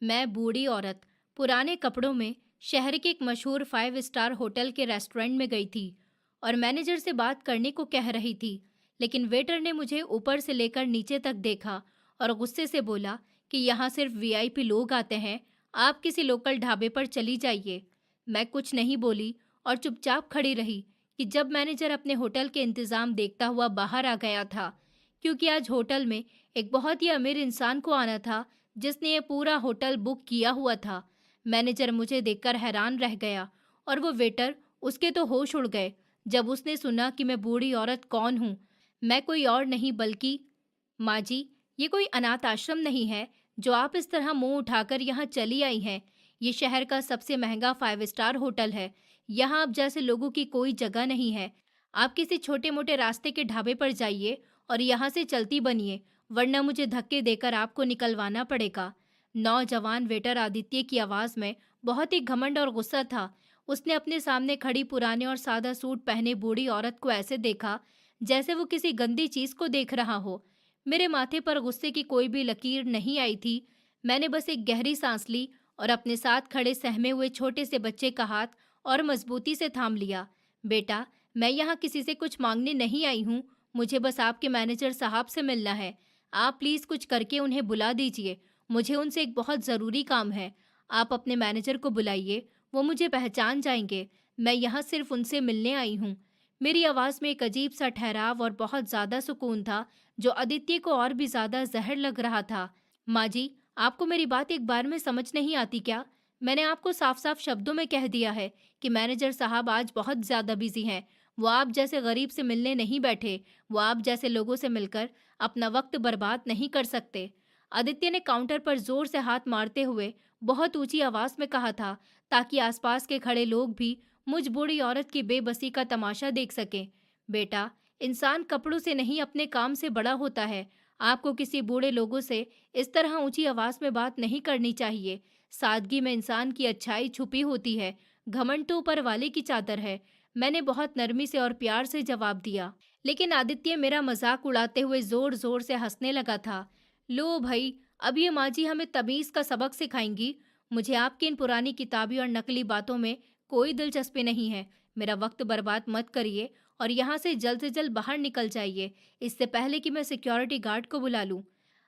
मैं बूढ़ी औरत पुराने कपड़ों में शहर के एक मशहूर 5 स्टार होटल के रेस्टोरेंट में गई थी और मैनेजर से बात करने को कह रही थी। लेकिन वेटर ने मुझे ऊपर से लेकर नीचे तक देखा और गुस्से से बोला कि यहाँ सिर्फ वीआईपी लोग आते हैं, आप किसी लोकल ढाबे पर चली जाइए। मैं कुछ नहीं बोली और चुपचाप खड़ी रही कि जब मैनेजर अपने होटल के इंतज़ाम देखता हुआ बाहर आ गया था, क्योंकि आज होटल में एक बहुत ही अमीर इंसान को आना था जिसने ये पूरा होटल बुक किया हुआ था। मैनेजर मुझे देखकर हैरान रह गया और वो वेटर, उसके तो होश उड़ गए जब उसने सुना कि मैं बूढ़ी औरत कौन हूँ। मैं कोई और नहीं बल्कि माँ जी, ये कोई अनाथ आश्रम नहीं है जो आप इस तरह मुंह उठाकर यहाँ चली आई हैं। ये शहर का सबसे महंगा 5 स्टार होटल है। यहाँ आप जैसे लोगों की कोई जगह नहीं है। आप किसी छोटे मोटे रास्ते के ढाबे पर जाइए और यहाँ से चलती बनिए, वरना मुझे धक्के देकर आपको निकलवाना पड़ेगा। नौजवान वेटर आदित्य की आवाज़ में बहुत ही घमंड और गुस्सा था। उसने अपने सामने खड़ी पुराने और सादा सूट पहने बूढ़ी औरत को ऐसे देखा जैसे वो किसी गंदी चीज़ को देख रहा हो। मेरे माथे पर गुस्से की कोई भी लकीर नहीं आई थी। मैंने बस एक गहरी सांस ली और अपने साथ खड़े सहमे हुए छोटे से बच्चे का हाथ और मजबूती से थाम लिया। बेटा, मैं यहाँ किसी से कुछ मांगने नहीं आई हूँ। मुझे बस आपके मैनेजर साहब से मिलना है। आप प्लीज़ कुछ करके उन्हें बुला दीजिए। मुझे उनसे एक बहुत ज़रूरी काम है। आप अपने मैनेजर को बुलाइए, वो मुझे पहचान जाएंगे। मैं यहाँ सिर्फ उनसे मिलने आई हूँ। मेरी आवाज़ में एक अजीब सा ठहराव और बहुत ज़्यादा सुकून था, जो आदित्य को और भी ज़्यादा जहर लग रहा था। माँ जी, आपको मेरी बात एक बार में समझ नहीं आती क्या? मैंने आपको साफ साफ शब्दों में कह दिया है कि मैनेजर साहब आज बहुत ज़्यादा बिजी हैं। वो आप जैसे गरीब से मिलने नहीं बैठे। वो आप जैसे लोगों से मिलकर अपना वक्त बर्बाद नहीं कर सकते। आदित्य ने काउंटर पर जोर से हाथ मारते हुए बहुत ऊंची आवाज में कहा था, ताकि आसपास के खड़े लोग भी मुझ बूढ़ी औरत की बेबसी का तमाशा देख सकें। बेटा, इंसान कपड़ों से नहीं अपने काम से बड़ा होता है। आपको किसी बूढ़े लोगों से इस तरह ऊंची आवाज में बात नहीं करनी चाहिए। सादगी में इंसान की अच्छाई छुपी होती है। घमंड तो ऊपर वाले की चादर है। मैंने बहुत नरमी से और प्यार से जवाब दिया, लेकिन आदित्य मेरा मजाक उड़ाते हुए जोर जोर से हंसने लगा था। लो भाई, अब ये माँ जी हमें तमीज़ का सबक सिखाएंगी। मुझे आपकी इन पुरानी किताबी और नकली बातों में कोई दिलचस्पी नहीं है। मेरा वक्त बर्बाद मत करिए और यहाँ से जल्द बाहर निकल जाइए, इससे पहले कि मैं सिक्योरिटी गार्ड को बुला लूँ।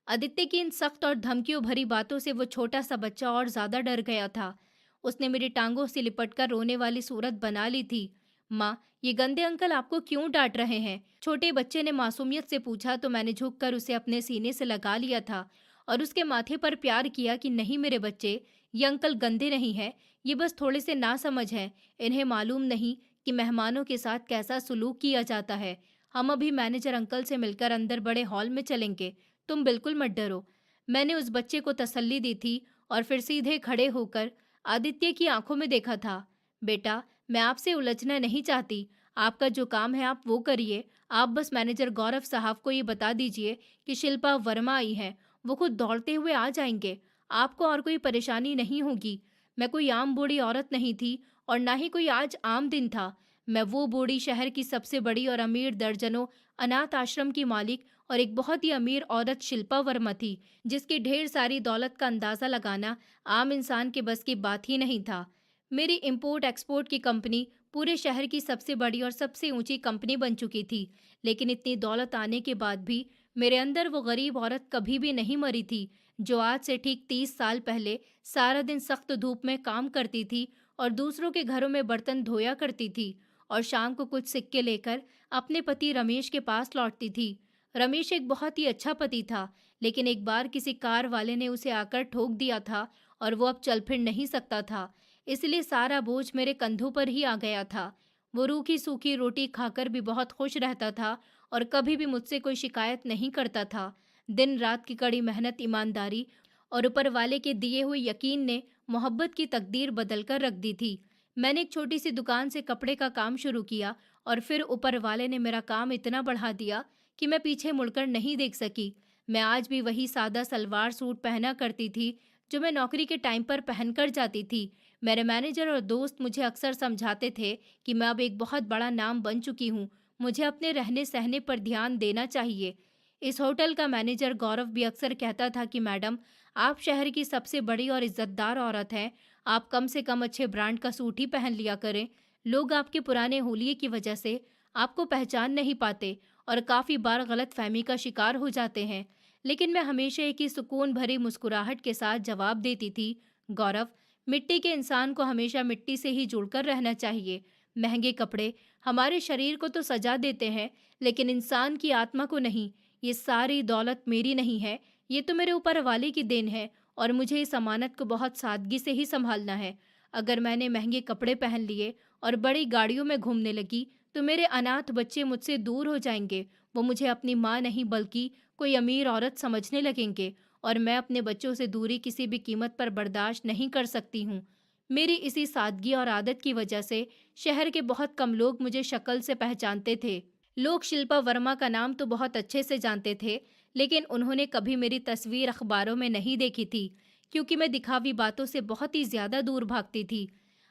आदित्य की इन सख्त और धमकियों भरी बातों से वो छोटा सा बच्चा और ज्यादा डर गया था। उसने मेरी टांगों से लिपटकर रोने वाली सूरत बना ली थी। माँ, ये गंदे अंकल आपको क्यों डांट रहे हैं? छोटे बच्चे ने मासूमियत से पूछा तो मैंने झुककर उसे अपने सीने से लगा लिया था और उसके माथे पर प्यार किया कि नहीं मेरे बच्चे, ये अंकल गंदे नहीं है, ये बस थोड़े से नासमझ हैं। इन्हें मालूम नहीं कि मेहमानों के साथ कैसा सुलूक किया जाता है। हम अभी मैनेजर अंकल से मिलकर अंदर बड़े हॉल में चलेंगे। तुम बिल्कुल मत डरो। मैंने उस बच्चे को तसल्ली दी थी और फिर सीधे खड़े होकर आदित्य की आंखों में देखा था। बेटा, मैं आपसे उलझना नहीं चाहती। आपका जो काम है आप वो करिए। आप बस मैनेजर गौरव साहब को ये बता दीजिए कि शिल्पा वर्मा आई हैं। वो खुद दौड़ते हुए आ जाएंगे। आपको और कोई परेशानी नहीं होगी। मैं कोई आम बूढ़ी औरत नहीं थी और ना ही कोई आज आम दिन था। मैं वो बूढ़ी शहर की सबसे बड़ी और अमीर दर्जनों अनाथ आश्रम की मालिक और एक बहुत ही अमीर औरत शिल्पा वर्मा थी, जिसकी ढेर सारी दौलत का अंदाज़ा लगाना आम इंसान के बस की बात ही नहीं था। मेरी इंपोर्ट एक्सपोर्ट की कंपनी पूरे शहर की सबसे बड़ी और सबसे ऊंची कंपनी बन चुकी थी, लेकिन इतनी दौलत आने के बाद भी मेरे अंदर वो गरीब औरत कभी भी नहीं मरी थी, जो आज से ठीक 30 साल पहले सारा दिन सख्त धूप में काम करती थी और दूसरों के घरों में बर्तन धोया करती थी और शाम को कुछ सिक्के लेकर अपने पति रमेश के पास लौटती थी। रमेश एक बहुत ही अच्छा पति था, लेकिन एक बार किसी कार वाले ने उसे आकर ठोक दिया था और वो अब चल फिर नहीं सकता था। इसलिए सारा बोझ मेरे कंधों पर ही आ गया था। वो रूखी सूखी रोटी खाकर भी बहुत खुश रहता था और कभी भी मुझसे कोई शिकायत नहीं करता था। दिन रात की कड़ी मेहनत, ईमानदारी और ऊपर वाले के दिए हुए यकीन ने मोहब्बत की तकदीर बदल कर रख दी थी। मैंने एक छोटी सी दुकान से कपड़े का काम शुरू किया और फिर ऊपर वाले ने मेरा काम इतना बढ़ा दिया कि मैं पीछे मुड़कर नहीं देख सकी। मैं आज भी वही सादा सलवार सूट पहना करती थी जो मैं नौकरी के टाइम पर पहनकर जाती थी। मेरे मैनेजर और दोस्त मुझे अक्सर समझाते थे कि मैं अब एक बहुत बड़ा नाम बन चुकी हूँ, मुझे अपने रहने सहने पर ध्यान देना चाहिए। इस होटल का मैनेजर गौरव भी अक्सर कहता था कि मैडम, आप शहर की सबसे बड़ी और इज्जतदार औरत हैं। आप कम से कम अच्छे ब्रांड का सूट ही पहन लिया करें। लोग आपके पुराने होलिये की वजह से आपको पहचान नहीं पाते और काफ़ी बार गलतफहमी का शिकार हो जाते हैं। लेकिन मैं हमेशा एक ही सुकून भरी मुस्कुराहट के साथ जवाब देती थी, गौरव, मिट्टी के इंसान को हमेशा मिट्टी से ही जुड़कर रहना चाहिए। महंगे कपड़े हमारे शरीर को तो सजा देते हैं, लेकिन इंसान की आत्मा को नहीं। ये सारी दौलत मेरी नहीं है, ये तो मेरे ऊपर वाले की देन है और मुझे इस अमानत को बहुत सादगी से ही संभालना है। अगर मैंने महंगे कपड़े पहन लिए और बड़ी गाड़ियों में घूमने लगी, तो मेरे अनाथ बच्चे मुझसे दूर हो जाएंगे। वो मुझे अपनी माँ नहीं बल्कि कोई अमीर औरत समझने लगेंगे और मैं अपने बच्चों से दूरी किसी भी कीमत पर बर्दाश्त नहीं कर सकती हूँ। मेरी इसी सादगी और आदत की वजह से शहर के बहुत कम लोग मुझे शक्ल से पहचानते थे। लोग शिल्पा वर्मा का नाम तो बहुत अच्छे से जानते थे, लेकिन उन्होंने कभी मेरी तस्वीर अखबारों में नहीं देखी थी, क्योंकि मैं दिखावी बातों से बहुत ही ज्यादा दूर भागती थी।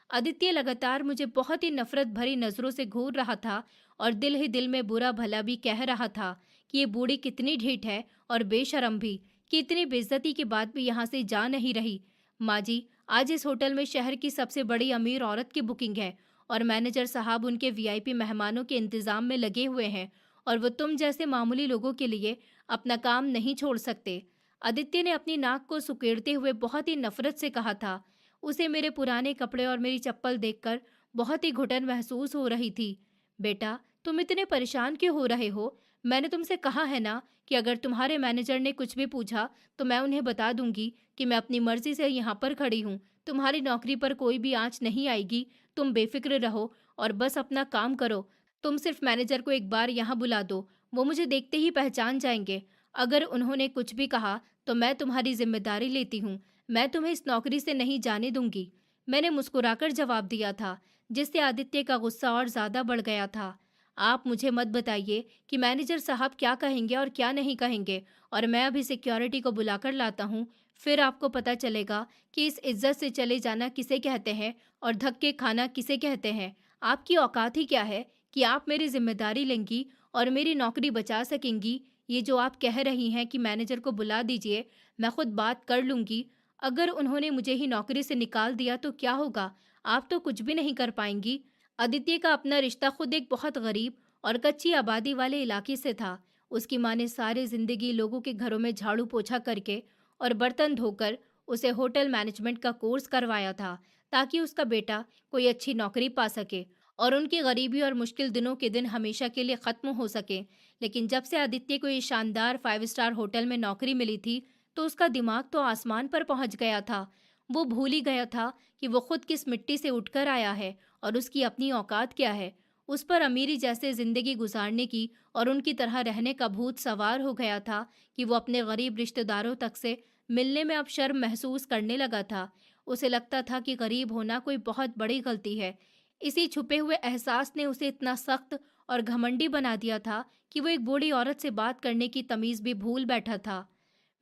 आदित्य लगातार मुझे बहुत ही नफरत भरी नजरों से घूर रहा था और दिल ही दिल में बुरा भला भी कह रहा था कि ये बूढ़ी कितनी ढीठ है और बेशरम भी, कि इतनी बेइज्जती के बाद भी यहाँ से जा नहीं रही। माँ जी, आज इस होटल में शहर की सबसे बड़ी अमीर औरत की बुकिंग है और मैनेजर साहब उनके वीआईपी मेहमानों के इंतजाम में लगे हुए हैं और वो तुम जैसे मामूली लोगों के लिए अपना काम नहीं छोड़ सकते। आदित्य ने अपनी नाक को सुकेड़ते हुए बहुत ही नफरत से कहा था। उसे मेरे पुराने कपड़े और मेरी चप्पल देखकर बहुत ही घुटन महसूस हो रही थी। बेटा, तुम इतने परेशान क्यों हो रहे हो? मैंने तुमसे कहा है ना कि अगर तुम्हारे मैनेजर ने कुछ भी पूछा तो मैं उन्हें बता दूंगी कि मैं अपनी मर्जी से यहाँ पर खड़ी हूँ। तुम्हारी नौकरी पर कोई भी आंच नहीं आएगी। तुम बेफिक्र रहो और बस अपना काम करो। तुम सिर्फ मैनेजर को एक बार यहाँ बुला दो, वो मुझे देखते ही पहचान जाएंगे। अगर उन्होंने कुछ भी कहा तो मैं तुम्हारी जिम्मेदारी लेती हूँ। मैं तुम्हें इस नौकरी से नहीं जाने दूंगी। मैंने मुस्कुराकर जवाब दिया था, जिससे आदित्य का गुस्सा और ज्यादा बढ़ गया था। आप मुझे मत बताइए कि मैनेजर साहब क्या कहेंगे और क्या नहीं कहेंगे, और मैं अभी सिक्योरिटी को बुलाकर लाता हूँ। फिर आपको पता चलेगा कि इस इज्जत से चले जाना किसे कहते हैं और धक्के खाना किसे कहते हैं। आपकी औकात ही क्या है कि आप मेरी जिम्मेदारी लेंगी और मेरी नौकरी बचा सकेंगी? ये जो आप कह रही हैं कि मैनेजर को बुला दीजिए, मैं खुद बात कर लूंगी। अगर उन्होंने मुझे ही नौकरी से निकाल दिया तो क्या होगा? आप तो कुछ भी नहीं कर पाएंगी। आदित्य का अपना रिश्ता खुद एक बहुत गरीब और कच्ची आबादी वाले इलाके से था। उसकी माँ ने सारी जिंदगी लोगों के घरों में झाड़ू पोछा करके और बर्तन धोकर उसे होटल मैनेजमेंट का कोर्स करवाया था, ताकि उसका बेटा कोई अच्छी नौकरी पा सके और उनकी गरीबी और मुश्किल दिनों के दिन हमेशा के लिए खत्म हो सके। लेकिन जब से आदित्य को ये शानदार 5 स्टार होटल में नौकरी मिली थी, तो उसका दिमाग तो आसमान पर पहुंच गया था। वो भूल ही गया था कि वो खुद किस मिट्टी से उठकर आया है और उसकी अपनी औकात क्या है। उस पर अमीरी जैसे जिंदगी गुजारने की और उनकी तरह रहने का भूत सवार हो गया था कि वो अपने गरीब रिश्तेदारों तक से मिलने में अब शर्म महसूस करने लगा था। उसे लगता था कि गरीब होना कोई बहुत बड़ी गलती है। इसी छुपे हुए एहसास ने उसे इतना सख्त और घमंडी बना दिया था कि वो एक बूढ़ी औरत से बात करने की तमीज भी भूल बैठा था।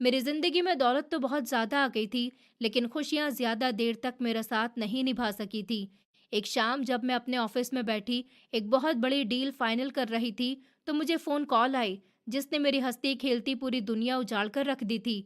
मेरी जिंदगी में दौलत तो बहुत ज्यादा आ गई थी, लेकिन खुशियां ज्यादा देर तक मेरा साथ नहीं निभा सकी थी। एक शाम जब मैं अपने ऑफिस में बैठी एक बहुत बड़ी डील फाइनल कर रही थी, तो मुझे फोन कॉल आई, जिसने मेरी हंसती खेलती पूरी दुनिया उजाड़ कर रख दी थी।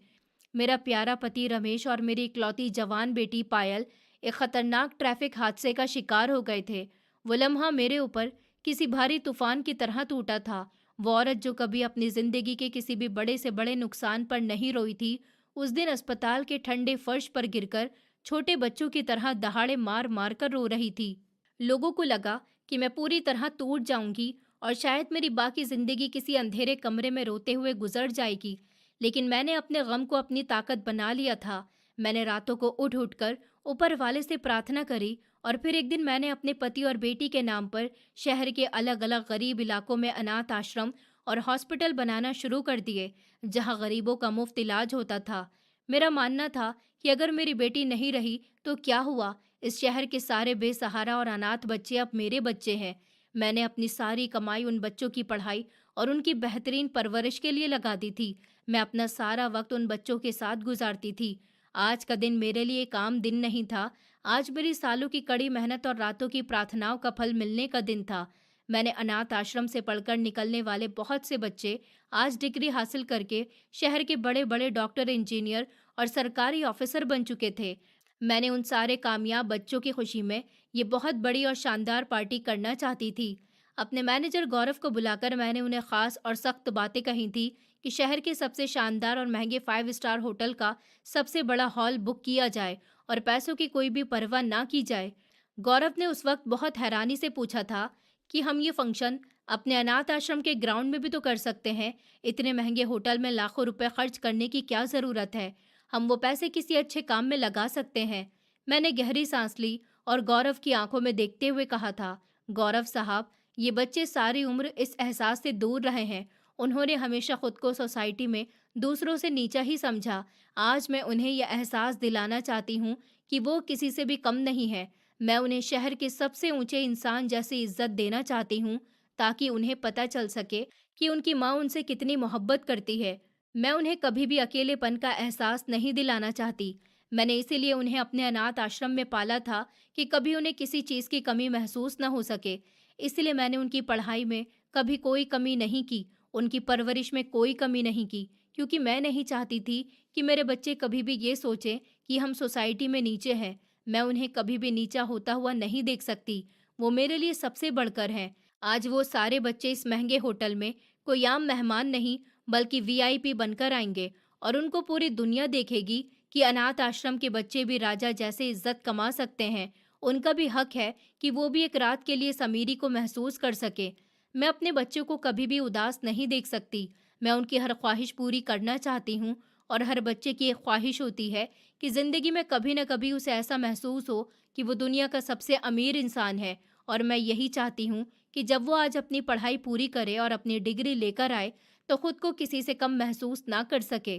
मेरा प्यारा पति रमेश और मेरी इकलौती जवान बेटी पायल एक खतरनाक ट्रैफिक हादसे का शिकार हो गए थे। वो लम्हा मेरे ऊपर किसी भारी तूफान की तरह टूटा था। वो औरत जो कभी अपनी जिंदगी के किसी भी बड़े से बड़े नुकसान पर नहीं रोई थी, उस दिन अस्पताल के ठंडे फर्श पर गिरकर छोटे बच्चों की तरह दहाड़े मार मार कर रो रही थी। लोगों को लगा कि मैं पूरी तरह टूट जाऊंगी और शायद मेरी बाकी जिंदगी किसी अंधेरे कमरे में रोते हुए गुजर जाएगी। लेकिन मैंने अपने गम को अपनी ताकत बना लिया था। मैंने रातों को उठ उठकर ऊपर वाले से प्रार्थना करी और फिर एक दिन मैंने अपने पति और बेटी के नाम पर शहर के अलग अलग गरीब इलाकों में अनाथ आश्रम और हॉस्पिटल बनाना शुरू कर दिए, जहां गरीबों का मुफ्त इलाज होता था। मेरा मानना था कि अगर मेरी बेटी नहीं रही तो क्या हुआ, इस शहर के सारे बेसहारा और अनाथ बच्चे अब मेरे बच्चे हैं। मैंने अपनी सारी कमाई उन बच्चों की पढ़ाई और उनकी बेहतरीन परवरिश के लिए लगा दी थी। मैं अपना सारा वक्त उन बच्चों के साथ गुजारती थी। आज का दिन मेरे लिए एक आम दिन नहीं था। आज मेरी सालों की कड़ी मेहनत और रातों की प्रार्थनाओं का फल मिलने का दिन था। मैंने अनाथ आश्रम से पढ़कर निकलने वाले बहुत से बच्चे आज डिग्री हासिल करके शहर के बड़े बड़े डॉक्टर, इंजीनियर और सरकारी ऑफिसर बन चुके थे। मैंने उन सारे कामयाब बच्चों की खुशी में ये बहुत बड़ी और शानदार पार्टी करना चाहती थी। अपने मैनेजर गौरव को बुलाकर मैंने उन्हें खास और सख्त बातें कही थी कि शहर के सबसे शानदार और महंगे 5 स्टार होटल का सबसे बड़ा हॉल बुक किया जाए और पैसों की कोई भी परवाह ना की जाए। गौरव ने उस वक्त बहुत हैरानी से पूछा था कि हम ये फंक्शन अपने अनाथ आश्रम के ग्राउंड में भी तो कर सकते हैं। इतने महंगे होटल में लाखों रुपए खर्च करने की क्या जरूरत है? हम वो पैसे किसी अच्छे काम में लगा सकते हैं। मैंने गहरी सांस ली और गौरव की आंखों में देखते हुए कहा था, गौरव साहब, ये बच्चे सारी उम्र इस एहसास से दूर रहे हैं। उन्होंने हमेशा खुद को सोसाइटी में दूसरों से नीचा ही समझा। आज मैं उन्हें यह एहसास दिलाना चाहती हूँ कि वो किसी से भी कम नहीं है। मैं उन्हें शहर के सबसे ऊंचे इंसान जैसी इज्जत देना चाहती हूँ, ताकि उन्हें पता चल सके कि उनकी माँ उनसे कितनी मोहब्बत करती है। मैं उन्हें कभी भी अकेलेपन का एहसास नहीं दिलाना चाहती। मैंने इसीलिए उन्हें अपने अनाथ आश्रम में पाला था कि कभी उन्हें किसी चीज़ की कमी महसूस न हो सके। इसलिए मैंने उनकी पढ़ाई में कभी कोई कमी नहीं की, उनकी परवरिश में कोई कमी नहीं की, क्योंकि मैं नहीं चाहती थी कि मेरे बच्चे कभी भी ये सोचें कि हम सोसाइटी में नीचे हैं। मैं उन्हें कभी भी नीचा होता हुआ नहीं देख सकती। वो मेरे लिए सबसे बढ़कर हैं। आज वो सारे बच्चे इस महंगे होटल में कोई आम मेहमान नहीं, बल्कि वीआईपी बनकर आएंगे और उनको पूरी दुनिया देखेगी कि अनाथ आश्रम के बच्चे भी राजा जैसे इज्जत कमा सकते हैं। उनका भी हक है कि वो भी एक रात के लिए इस अमीरी को महसूस कर सके। मैं अपने बच्चों को कभी भी उदास नहीं देख सकती। मैं उनकी हर ख्वाहिश पूरी करना चाहती हूँ और हर बच्चे की एक ख्वाहिश होती है कि जिंदगी में कभी न कभी उसे ऐसा महसूस हो कि वो दुनिया का सबसे अमीर इंसान है। और मैं यही चाहती हूँ कि जब वो आज अपनी पढ़ाई पूरी करे और अपनी डिग्री लेकर आए, तो खुद को किसी से कम महसूस ना कर सके।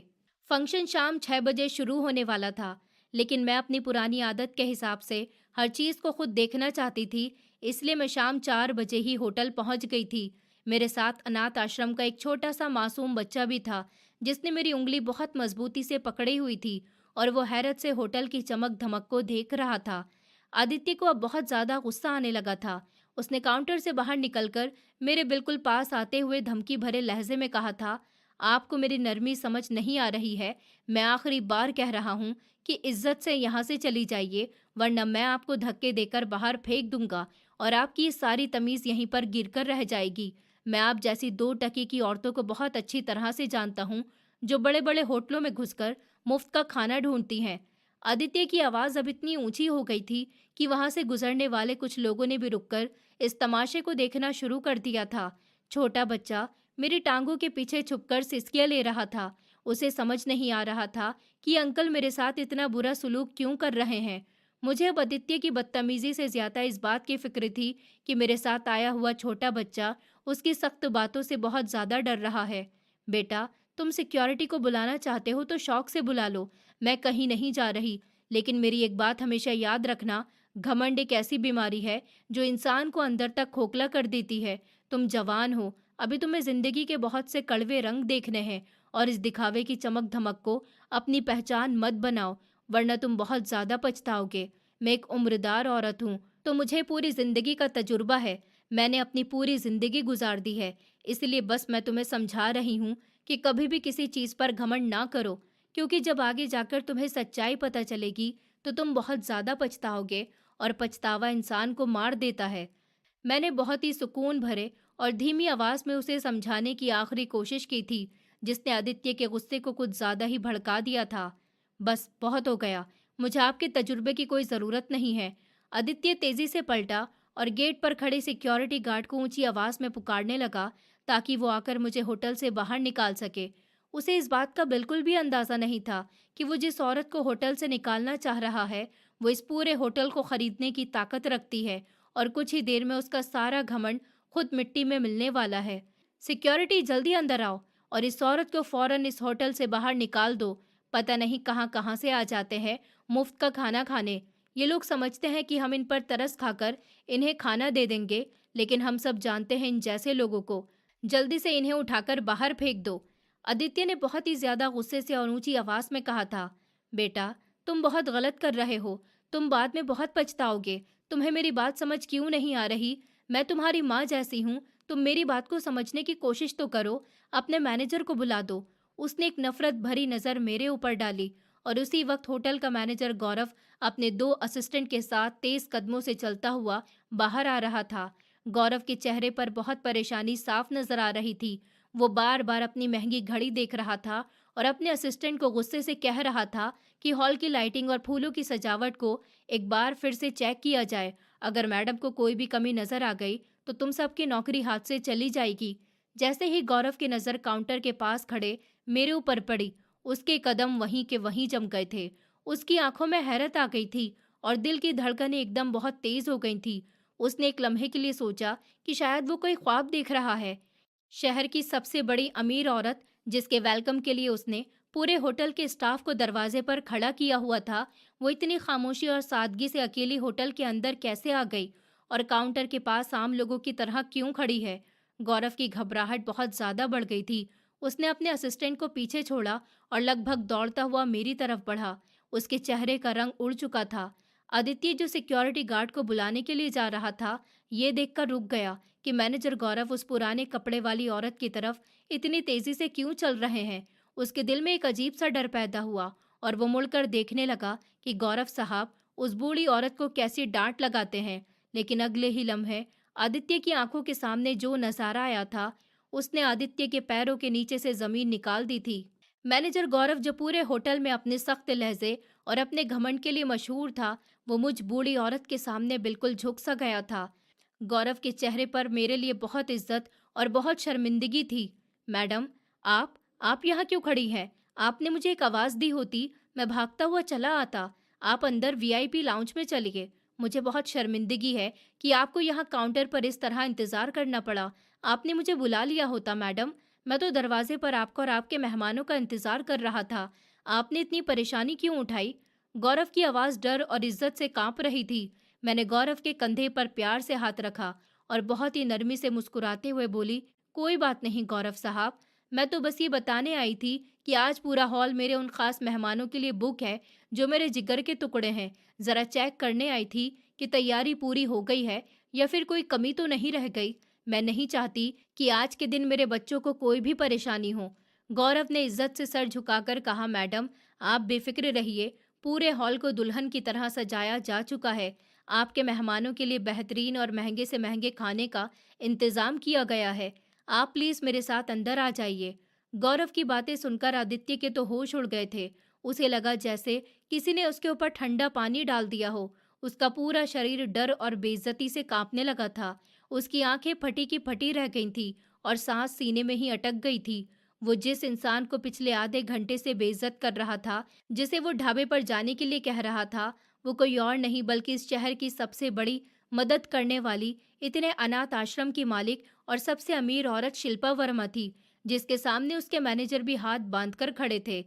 फंक्शन शाम 6 बजे शुरू होने वाला था, लेकिन मैं अपनी पुरानी आदत के हिसाब से हर चीज़ को खुद देखना चाहती थी। इसलिए मैं शाम 4 बजे ही होटल पहुंच गई थी। मेरे साथ अनाथ आश्रम का एक छोटा सा मासूम बच्चा भी था, जिसने मेरी उंगली बहुत मजबूती से पकड़ी हुई थी और वो हैरत से होटल की चमक धमक को देख रहा था। आदित्य को अब बहुत ज़्यादा गुस्सा आने लगा था। उसने काउंटर से बाहर निकलकर मेरे बिल्कुल पास आते हुए धमकी भरे लहजे में कहा था, आपको मेरी नरमी समझ नहीं आ रही है। मैं आखिरी बार कह रहा हूँ कि इज्जत से यहाँ से चली जाइए, वरना मैं आपको धक्के देकर बाहर फेंक दूंगा और आपकी ये सारी तमीज़ यहीं पर गिरकर रह जाएगी। मैं आप जैसी 2 टके की औरतों को बहुत अच्छी तरह से जानता हूँ, जो बड़े बड़े होटलों में घुसकर मुफ्त का खाना ढूंढती हैं। आदित्य की आवाज़ अब इतनी ऊंची हो गई थी कि वहां से गुजरने वाले कुछ लोगों ने भी रुककर इस तमाशे को देखना शुरू कर दिया था। छोटा बच्चा मेरी टांगों के पीछे छुपकर सिसकियां ले रहा था। उसे समझ नहीं आ रहा था कि अंकल मेरे साथ इतना बुरा सलूक क्यों कर रहे हैं। मुझे अब आदित्य की बदतमीजी से ज्यादा इस बात की फिक्र थी कि मेरे साथ आया हुआ छोटा बच्चा उसकी सख्त बातों से बहुत ज्यादा डर रहा है। बेटा, तुम सिक्योरिटी को बुलाना चाहते हो तो शौक से बुला लो, मैं कहीं नहीं जा रही। लेकिन मेरी एक बात हमेशा याद रखना, घमंड एक ऐसी बीमारी है जो इंसान को अंदर तक खोखला कर देती है। तुम जवान हो, अभी तुम्हें जिंदगी के बहुत से कड़वे रंग देखने हैं और इस दिखावे की चमक धमक को अपनी पहचान मत बनाओ, वरना तुम बहुत ज्यादा पछताओगे। मैं एक उम्रदार औरत हूँ, तो मुझे पूरी जिंदगी का तजुर्बा है। मैंने अपनी पूरी जिंदगी गुजार दी है। इसलिए बस मैं तुम्हें समझा रही हूँ कि कभी भी किसी चीज पर घमंड ना करो, क्योंकि जब आगे जाकर तुम्हें सच्चाई पता चलेगी तो तुम बहुत ज्यादा पछताओगे और पछतावा इंसान को मार देता है। मैंने बहुत ही सुकून भरे और धीमी आवाज में उसे समझाने की आखिरी कोशिश की थी, जिसने आदित्य के गुस्से को कुछ ज्यादा ही भड़का दिया था। बस बहुत हो गया, मुझे आपके तजुर्बे की कोई जरूरत नहीं है। आदित्य तेजी से पलटा और गेट पर खड़े सिक्योरिटी गार्ड को ऊंची आवाज में पुकारने लगा, ताकि वो आकर मुझे होटल से बाहर निकाल सके। उसे इस बात का बिल्कुल भी अंदाजा नहीं था कि वो जिस औरत को होटल से निकालना चाह रहा है, वो इस पूरे होटल को खरीदने की ताकत रखती है और कुछ ही देर में उसका सारा घमंड खुद मिट्टी में मिलने वाला है। सिक्योरिटी, जल्दी अंदर आओ और इस औरत को फौरन इस होटल से बाहर निकाल दो। पता नहीं कहाँ कहाँ से आ जाते हैं मुफ्त का खाना खाने। ये लोग समझते हैं कि हम इन पर तरस खाकर इन्हें खाना दे देंगे, लेकिन हम सब जानते हैं इन जैसे लोगों को। जल्दी से इन्हें उठाकर बाहर फेंक दो। आदित्य ने बहुत ही ज्यादा गुस्से से और ऊंची आवाज में कहा था, बेटा, तुम बहुत गलत कर रहे हो। तुम बाद में बहुत पछताओगे। तुम्हें मेरी बात समझ क्यों नहीं आ रही? मैं तुम्हारी माँ जैसी हूँ, तुम मेरी बात को समझने की कोशिश तो करो। अपने मैनेजर को बुला दो। उसने एक नफरत भरी नजर मेरे ऊपर डाली और उसी वक्त होटल का मैनेजर गौरव अपने 2 असिस्टेंट के साथ तेज कदमों से चलता हुआ बाहर आ रहा था। गौरव के चेहरे पर बहुत परेशानी साफ नजर आ रही थी। वो बार-बार अपनी महंगी घड़ी देख रहा था और अपने असिस्टेंट को गुस्से से कह रहा था कि हॉल की लाइटिंग और फूलों की सजावट को एक बार फिर से चेक किया जाए। अगर मैडम को कोई भी कमी नजर आ गई तो तुम सबकी नौकरी हाथ से चली जाएगी। जैसे ही गौरव की नजर काउंटर के पास खड़े मेरे ऊपर पड़ी, उसके कदम वहीं के वहीं जम गए थे। उसकी आंखों में हैरत आ गई थी और दिल की धड़कनें एकदम बहुत तेज हो गई थी। उसने एक लम्हे के लिए सोचा कि शायद वो कोई ख्वाब देख रहा है। शहर की सबसे बड़ी अमीर औरत, जिसके वेलकम के लिए उसने पूरे होटल के स्टाफ को दरवाजे पर खड़ा किया हुआ था, वो इतनी खामोशी और सादगी से अकेली होटल के अंदर कैसे आ गई और काउंटर के पास आम लोगों की तरह क्यों खड़ी है? गौरव की घबराहट बहुत ज्यादा बढ़ गई थी। उसने अपने असिस्टेंट को पीछे छोड़ा और लगभग दौड़ता हुआ मेरी तरफ बढ़ा। उसके चेहरे का रंग उड़ चुका था। आदित्य, जो सिक्योरिटी गार्ड को बुलाने के लिए जा रहा था, ये देखकर रुक गया कि मैनेजर गौरव उस पुराने कपड़े वाली औरत की तरफ इतनी तेजी से क्यों चल रहे हैं। उसके दिल में एक अजीब सा डर पैदा हुआ और वो मुड़कर देखने लगा कि गौरव साहब उस बूढ़ी औरत को कैसी डांट लगाते हैं। लेकिन अगले ही लम्हे आदित्य की आंखों के सामने जो नजारा आया था, उसने आदित्य के पैरों के नीचे से जमीन निकाल दी थी। मैनेजर गौरव, जो पूरे होटल में अपने सख्त लहजे और अपने घमंड के लिए मशहूर था, वो मुझ बूढ़ी औरत के सामने बिल्कुल झुक सा गया था। गौरव के चेहरे पर मेरे लिए बहुत इज्जत और बहुत शर्मिंदगी थी। मैडम, आप यहाँ क्यों खड़ी हैं? आपने मुझे एक आवाज़ दी होती, मैं भागता हुआ चला आता। आप अंदर वीआईपी लाउंज में चलिए। मुझे बहुत शर्मिंदगी है कि आपको यहाँ काउंटर पर इस तरह इंतज़ार करना पड़ा। आपने मुझे बुला लिया होता मैडम। मैं तो दरवाजे पर आपका और आपके मेहमानों का इंतज़ार कर रहा था। आपने इतनी परेशानी क्यों उठाई? गौरव की आवाज़ डर और इज्जत से कांप रही थी। मैंने गौरव के कंधे पर प्यार से हाथ रखा और बहुत ही नरमी से मुस्कुराते हुए बोली, कोई बात नहीं गौरव साहब, मैं तो बस ये बताने आई थी कि आज पूरा हॉल मेरे उन खास मेहमानों के लिए बुक है जो मेरे जिगर के टुकड़े हैं। ज़रा चेक करने आई थी कि तैयारी पूरी हो गई है या फिर कोई कमी तो नहीं रह गई। मैं नहीं चाहती कि आज के दिन मेरे बच्चों को कोई भी परेशानी हो। गौरव ने इज्जत से सर झुकाकर कहा, मैडम आप बेफिक्र रहिए, पूरे हॉल को दुल्हन की तरह सजाया जा चुका है। आपके मेहमानों के लिए बेहतरीन और महंगे से महंगे खाने का इंतजाम किया गया है। आप प्लीज मेरे साथ अंदर आ जाइए। गौरव की बातें सुनकर आदित्य के तो होश उड़ गए थे। उसे लगा जैसे किसी ने उसके ऊपर ठंडा पानी डाल दिया हो। उसका पूरा शरीर डर और बेइज्जती से कांपने लगा था। उसकी आंखें फटी की फटी रह गई थी और सांस सीने में ही अटक गई थी। वो जिस इंसान को पिछले आधे घंटे से बेइज्जत कर रहा था, जिसे वो ढाबे पर जाने के लिए कह रहा था, वो कोई और नहीं बल्कि इस शहर की सबसे बड़ी मदद करने वाली, इतने अनाथ आश्रम की मालिक और सबसे अमीर औरत शिल्पा वर्मा थी, जिसके सामने उसके मैनेजर भी हाथ बांधकर खड़े थे।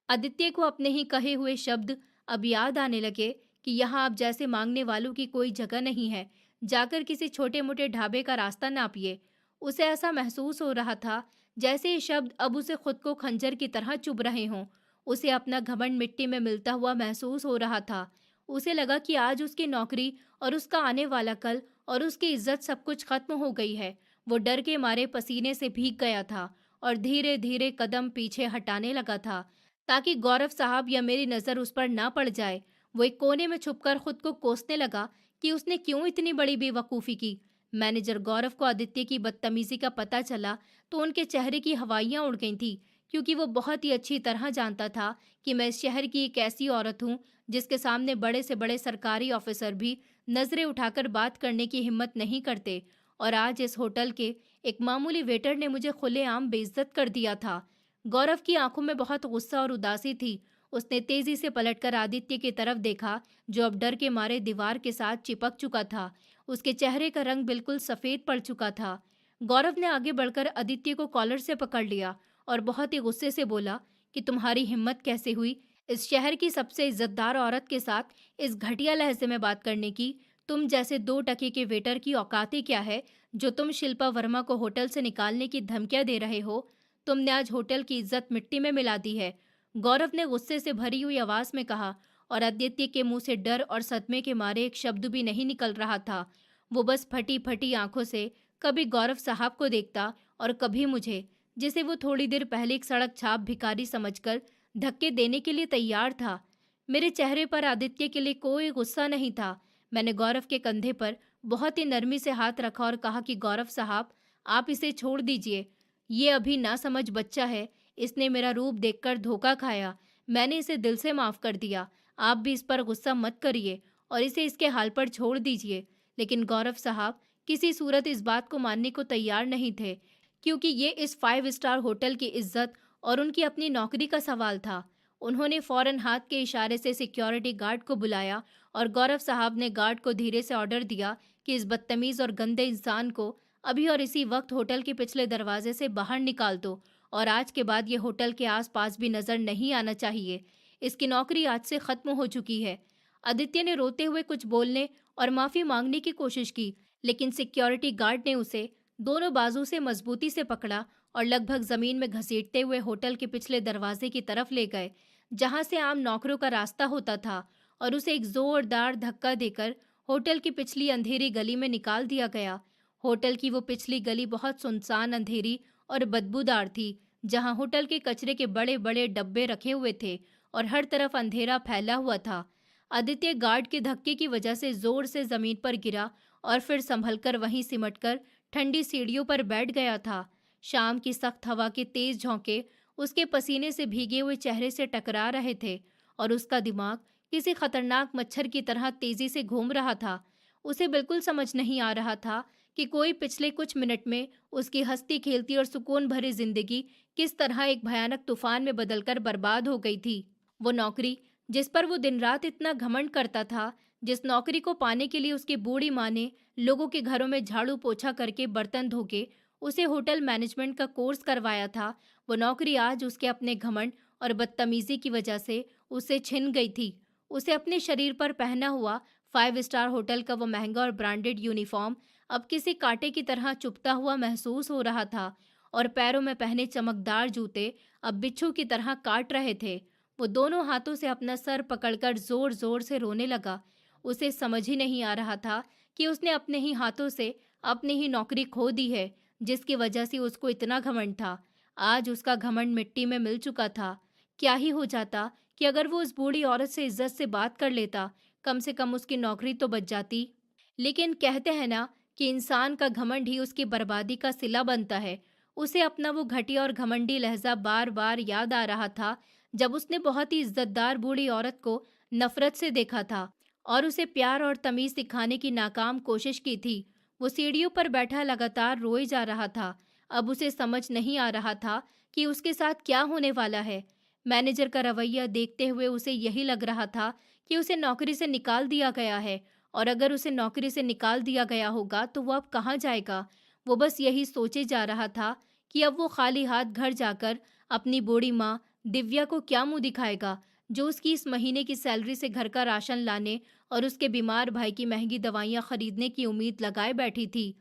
आदित्य को अपने ही कहे हुए शब्द अब याद आने लगे कि यहाँ आप जैसे मांगने वालों की कोई जगह नहीं है। जाकर किसी छोटे मोटे ढाबे का रास्ता नापिए। उसे ऐसा महसूस हो रहा था जैसे ये शब्द अब उसे खुद को खंजर की तरह चुभ रहे हों। उसे अपना घमंड मिट्टी में मिलता हुआ महसूस हो रहा था। उसे लगा कि आज उसकी नौकरी और उसका आने वाला कल और उसकी इज्जत सब कुछ खत्म हो गई है। वो डर के मारे पसीने से भीग गया था और धीरे धीरे कदम पीछे हटाने लगा था ताकि गौरव साहब या मेरी नज़र उस पर ना पड़ जाए। वो एक कोने में छुपकर खुद को कोसने लगा कि उसने क्यों इतनी बड़ी बेवकूफ़ी की। मैनेजर गौरव को आदित्य की बदतमीजी का पता चला तो उनके चेहरे की हवाइयाँ उड़ गई थी, क्योंकि वो बहुत ही अच्छी तरह जानता था कि मैं इस शहर की एक ऐसी औरत हूँ जिसके सामने बड़े से बड़े सरकारी ऑफिसर भी नजरें उठाकर बात करने की हिम्मत नहीं करते। और आज इस होटल के एक मामूली वेटर ने मुझे खुलेआम बेइज्जत कर दिया था। गौरव की आंखों में बहुत गुस्सा और उदासी थी। उसने तेजी से पलटकर आदित्य की तरफ देखा, जो अब डर के मारे दीवार के साथ चिपक चुका था। उसके चेहरे का रंग बिल्कुल सफेद पड़ चुका था। गौरव ने आगे बढ़कर आदित्य को कॉलर से पकड़ लिया और बहुत ही गुस्से से बोला कि तुम्हारी हिम्मत कैसे हुई इस शहर की सबसे इज्जतदार औरत के साथ इस घटिया लहजे में बात करने की? तुम जैसे 2 टके के वेटर की औकात ही क्या है जो तुम शिल्पा वर्मा को होटल से निकालने की धमकियां दे रहे हो? तुमने आज होटल की इज्जत मिट्टी में मिला दी है। गौरव ने गुस्से से भरी हुई आवाज में कहा और आदित्य के मुंह से डर और सदमे के मारे एक शब्द भी नहीं निकल रहा था। वो बस फटी फटी आंखों से कभी गौरव साहब को देखता और कभी मुझे, जिसे वो थोड़ी देर पहले एक सड़क छाप भिखारी समझकर धक्के देने के लिए तैयार था। मेरे चेहरे पर आदित्य के लिए कोई गुस्सा नहीं था। मैंने गौरव के कंधे पर बहुत ही नरमी से हाथ रखा और कहा कि गौरव साहब, आप इसे छोड़ दीजिए। ये अभी नासमझ बच्चा है। इसने मेरा रूप देखकर धोखा खाया। मैंने इसे दिल से माफ कर दिया। आप भी इस पर गुस्सा मत करिए और इसे इसके हाल पर छोड़ दीजिए। लेकिन गौरव साहब किसी सूरत इस बात को मानने को तैयार नहीं थे, क्योंकि ये इस 5 स्टार होटल की इज्जत और उनकी अपनी नौकरी का सवाल था। उन्होंने फौरन हाथ के इशारे से सिक्योरिटी गार्ड को बुलाया और गौरव साहब ने गार्ड को धीरे से ऑर्डर दिया कि इस बदतमीज और गंदे इंसान को अभी और इसी वक्त होटल के पिछले दरवाजे से बाहर निकाल दो और आज के बाद ये होटल के आसपास भी नजर नहीं आना चाहिए। इसकी नौकरी आज से खत्म हो चुकी है। आदित्य ने रोते हुए कुछ बोलने और माफी मांगने की कोशिश की, लेकिन सिक्योरिटी गार्ड ने उसे दोनों बाजू से मजबूती से पकड़ा और लगभग जमीन में घसीटते हुए होटल के पिछले दरवाजे की तरफ ले गए, जहां से आम नौकरों का रास्ता होता था, और उसे एक जोरदार धक्का देकर होटल की पिछली अंधेरी गली में निकाल दिया गया। होटल की वो पिछली गली बहुत सुनसान, अंधेरी और बदबूदार थी, जहां होटल के कचरे के बड़े बड़े डब्बे रखे हुए थे और हर तरफ अंधेरा फैला हुआ था। आदित्य गार्ड के धक्के की वजह से जोर से जमीन पर गिरा और फिर संभलकर वहीं सिमटकर ठंडी सीढ़ियों पर बैठ गया था। शाम की सख्त हवा के तेज झोंके उसके पसीने से भीगे हुए चेहरे से टकरा रहे थे और उसका दिमाग किसी खतरनाक मच्छर की तरह तेजी से घूम रहा था। उसे बिल्कुल समझ नहीं आ रहा था कि कोई पिछले कुछ मिनट में उसकी हंसती खेलती और सुकून भरी जिंदगी किस तरह एक भयानक तूफान में बदलकर बर्बाद हो गई थी। वो नौकरी जिस पर वो दिन रात इतना घमंड करता था, जिस नौकरी को पाने के लिए उसकी बूढ़ी माँ ने लोगों के घरों में झाड़ू पोछा करके बर्तन धोके उसे होटल मैनेजमेंट का कोर्स करवाया था, वो नौकरी आज उसके अपने घमंड और बदतमीजी की वजह से उसे छिन गई थी। उसे अपने शरीर पर पहना हुआ 5 स्टार होटल का वो महंगा और ब्रांडेड यूनिफॉर्म अब किसी कांटे की तरह चुभता हुआ महसूस हो रहा था और पैरों में पहने चमकदार जूते अब बिच्छू की तरह काट रहे थे। वो दोनों हाथों से अपना सर पकड़कर जोर जोर से रोने लगा। उसे समझ ही नहीं आ रहा था कि उसने अपने ही हाथों से अपनी ही नौकरी खो दी है, जिसकी वजह से उसको इतना घमंड था। आज उसका घमंड मिट्टी में मिल चुका था। क्या ही हो जाता कि अगर वो उस बूढ़ी औरत से इज्जत से बात कर लेता, कम से कम उसकी नौकरी तो बच जाती। लेकिन कहते हैं ना कि इंसान का घमंड ही उसकी बर्बादी का सिला बनता है। उसे अपना वो घटिया और घमंडी लहजा बार बार याद आ रहा था, जब उसने बहुत ही इज्जतदार बूढ़ी औरत को नफरत से देखा था और उसे प्यार और तमीज सिखाने की नाकाम कोशिश की थी। वो सीढ़ियों पर बैठा लगातार रोए जा रहा था। अब उसे समझ नहीं आ रहा था कि उसके साथ क्या होने वाला है। मैनेजर का रवैया देखते हुए उसे यही लग रहा था कि उसे नौकरी से निकाल दिया गया है, और अगर उसे नौकरी से निकाल दिया गया होगा तो वो अब कहाँ जाएगा। वो बस यही सोचे जा रहा था कि अब वो खाली हाथ घर जाकर अपनी बूढ़ी माँ दिव्या को क्या मुंह दिखाएगा, जो उसकी इस महीने की सैलरी से घर का राशन लाने और उसके बीमार भाई की महंगी दवाइयाँ खरीदने की उम्मीद लगाए बैठी थी।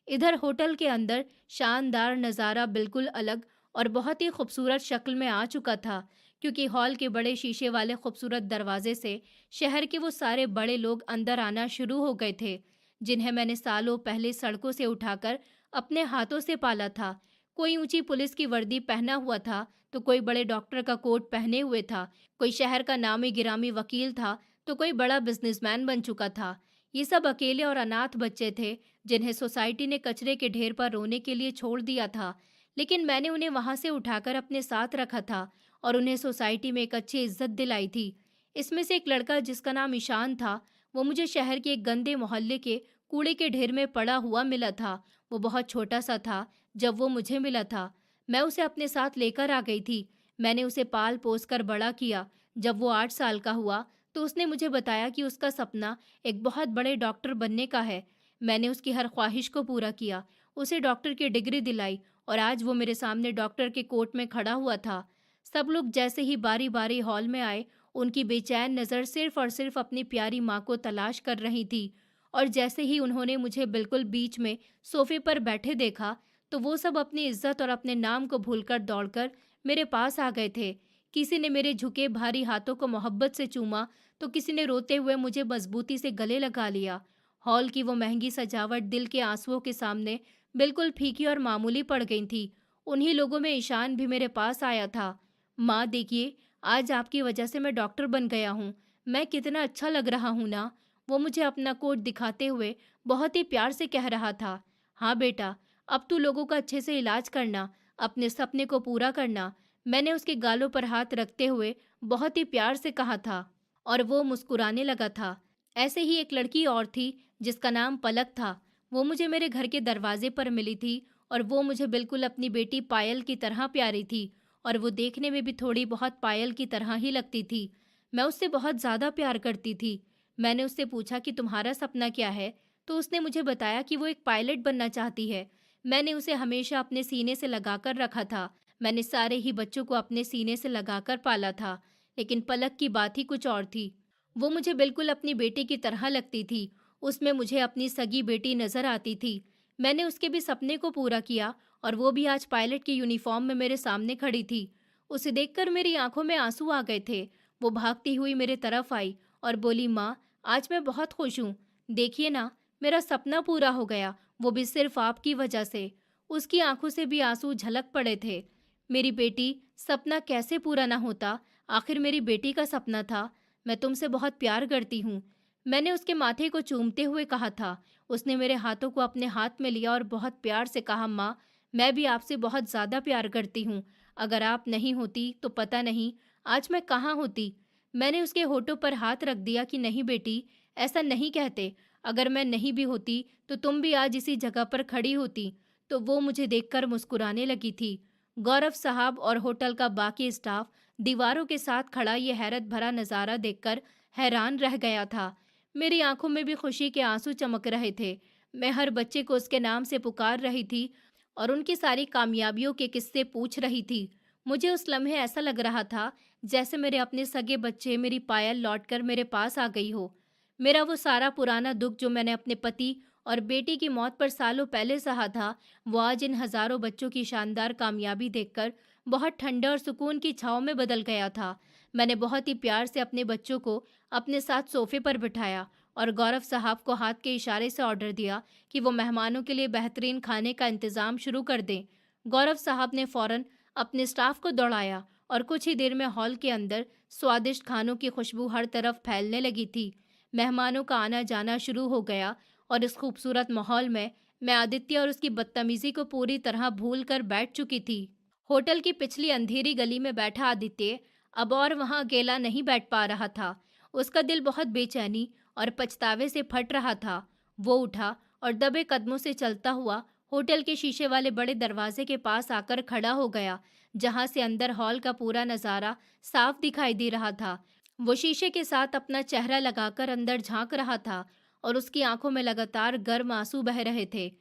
इधर होटल के अंदर शानदार नज़ारा बिल्कुल अलग और बहुत ही खूबसूरत शक्ल में आ चुका था, क्योंकि हॉल के बड़े शीशे वाले खूबसूरत दरवाजे से शहर के वो सारे बड़े लोग अंदर आना शुरू हो गए थे, जिन्हें मैंने सालों पहले सड़कों से उठाकर अपने हाथों से पाला था। कोई ऊंची पुलिस की वर्दी पहना हुआ था, तो कोई बड़े डॉक्टर का कोट पहने हुए था, कोई शहर का नामी गिरामी वकील था, तो कोई बड़ा बिजनेसमैन बन चुका था। ये सब अकेले और अनाथ बच्चे थे, जिन्हें सोसाइटी ने कचरे के ढेर पर रोने के लिए छोड़ दिया था, लेकिन मैंने उन्हें वहां से उठाकर अपने साथ रखा था और उन्हें सोसाइटी में एक अच्छी इज्जत दिलाई थी। इसमें से एक लड़का जिसका नाम ईशान था, वो मुझे शहर के एक गंदे मोहल्ले के कूड़े के ढेर में पड़ा हुआ मिला था। वो बहुत छोटा सा था जब वो मुझे मिला था। मैं उसे अपने साथ लेकर आ गई थी। मैंने उसे पाल पोस कर बड़ा किया। जब वो 8 साल का हुआ तो उसने मुझे बताया कि उसका सपना एक बहुत बड़े डॉक्टर बनने का है। मैंने उसकी हर ख्वाहिश को पूरा किया, उसे डॉक्टर की डिग्री दिलाई और आज वो मेरे सामने डॉक्टर के कोट में खड़ा हुआ था। सब लोग जैसे ही बारी बारी हॉल में आए, उनकी बेचैन नज़र सिर्फ और सिर्फ अपनी प्यारी माँ को तलाश कर रही थी, और जैसे ही उन्होंने मुझे बिल्कुल बीच में सोफे पर बैठे देखा, तो वो सब अपनी इज्जत और अपने नाम को भूलकर दौड़कर मेरे पास आ गए थे। किसी ने मेरे झुके भारी हाथों को मोहब्बत से चूमा, तो किसी ने रोते हुए मुझे मजबूती से गले लगा लिया। हॉल की वो महंगी सजावट दिल के आंसुओं के सामने बिल्कुल फीकी और मामूली पड़ गई थी। उन्हीं लोगों में ईशान भी मेरे पास आया था। माँ देखिए, आज आपकी वजह से मैं डॉक्टर बन गया हूँ। मैं कितना अच्छा लग रहा हूँ ना। वो मुझे अपना कोट दिखाते हुए बहुत ही प्यार से कह रहा था। हाँ बेटा, अब तू लोगों का अच्छे से इलाज करना, अपने सपने को पूरा करना। मैंने उसके गालों पर हाथ रखते हुए बहुत ही प्यार से कहा था और वो मुस्कुराने लगा था। ऐसे ही एक लड़की और थी जिसका नाम पलक था। वो मुझे मेरे घर के दरवाजे पर मिली थी और वो मुझे बिल्कुल अपनी बेटी पायल की तरह प्यारी थी और वो देखने में भी थोड़ी बहुत पायल की तरह ही लगती थी। मैं उससे बहुत ज़्यादा प्यार करती थी। मैंने उससे पूछा कि तुम्हारा सपना क्या है? तो उसने मुझे बताया कि वो एक पायलट बनना चाहती है। मैंने उसे हमेशा अपने सीने से लगाकर रखा था। मैंने सारे ही बच्चों को अपने सीने से लगाकर पाला था। लेकिन पलक की बात ही कुछ और थी। वो मुझे बिल्कुल अपनी बेटी की तरह लगती थी। उसमें मुझे अपनी सगी बेटी नज़र आती थी। मैंने उसके भी सपने को पूरा किया और वो भी आज पायलट की यूनिफॉर्म में मेरे सामने खड़ी थी। उसे देखकर मेरी आंखों में आंसू आ गए थे। वो भागती हुई मेरे तरफ आई और बोली, माँ, आज मैं बहुत खुश हूँ। देखिए ना, मेरा सपना पूरा हो गया, वो भी सिर्फ आपकी वजह से। उसकी आंखों से भी आंसू झलक पड़े थे। मेरी बेटी, सपना कैसे पूरा ना होता? आखिर मेरी बेटी का सपना था। मैं तुमसे बहुत प्यार करती हूँ। मैंने उसके माथे को चूमते हुए कहा था। उसने मेरे हाथों को अपने हाथ में लिया और बहुत प्यार से कहा, माँ, मैं भी आपसे बहुत ज़्यादा प्यार करती हूँ। अगर आप नहीं होती तो पता नहीं आज मैं कहाँ होती। मैंने उसके होठों पर हाथ रख दिया कि नहीं बेटी, ऐसा नहीं कहते। अगर मैं नहीं भी होती तो तुम भी आज इसी जगह पर खड़ी होती। तो वो मुझे देखकर मुस्कुराने लगी थी। गौरव साहब और होटल का बाकी स्टाफ दीवारों के साथ खड़ा ये हैरत भरा नज़ारा देखकर हैरान रह गया था। मेरी आंखों में भी खुशी के आंसू चमक रहे थे। मैं हर बच्चे को उसके नाम से पुकार रही थी और उनकी सारी कामयाबियों के किस्से पूछ रही थी। मुझे उस लम्हे ऐसा लग रहा था जैसे मेरे अपने सगे बच्चे, मेरी पायल लौटकर मेरे पास आ गई हो। मेरा वो सारा पुराना दुख जो मैंने अपने पति और बेटी की मौत पर सालों पहले सहा था, वो आज इन हजारों बच्चों की शानदार कामयाबी देखकर बहुत ठंडे और सुकून की छाँव में बदल गया था। मैंने बहुत ही प्यार से अपने बच्चों को अपने साथ सोफे पर बिठाया और गौरव साहब को हाथ के इशारे से ऑर्डर दिया कि वो मेहमानों के लिए बेहतरीन खाने का इंतज़ाम शुरू कर दें। गौरव साहब ने फौरन अपने स्टाफ को दौड़ाया और कुछ ही देर में हॉल के अंदर स्वादिष्ट खानों की खुशबू हर तरफ फैलने लगी थी। मेहमानों का आना जाना शुरू हो गया और इस खूबसूरत माहौल में मैं आदित्य और उसकी बदतमीजी को पूरी तरह भूल कर बैठ चुकी थी। होटल की पिछली अंधेरी गली में बैठा आदित्य अब और वहां अकेला नहीं बैठ पा रहा था। उसका दिल बहुत बेचैनी और पछतावे से फट रहा था। वो उठा और दबे कदमों से चलता हुआ होटल के शीशे वाले बड़े दरवाजे के पास आकर खड़ा हो गया, जहां से अंदर हॉल का पूरा नज़ारा साफ दिखाई दे रहा था। वो शीशे के साथ अपना चेहरा लगाकर अंदर झांक रहा था और उसकी आंखों में लगातार गर्म आंसू बह रहे थे।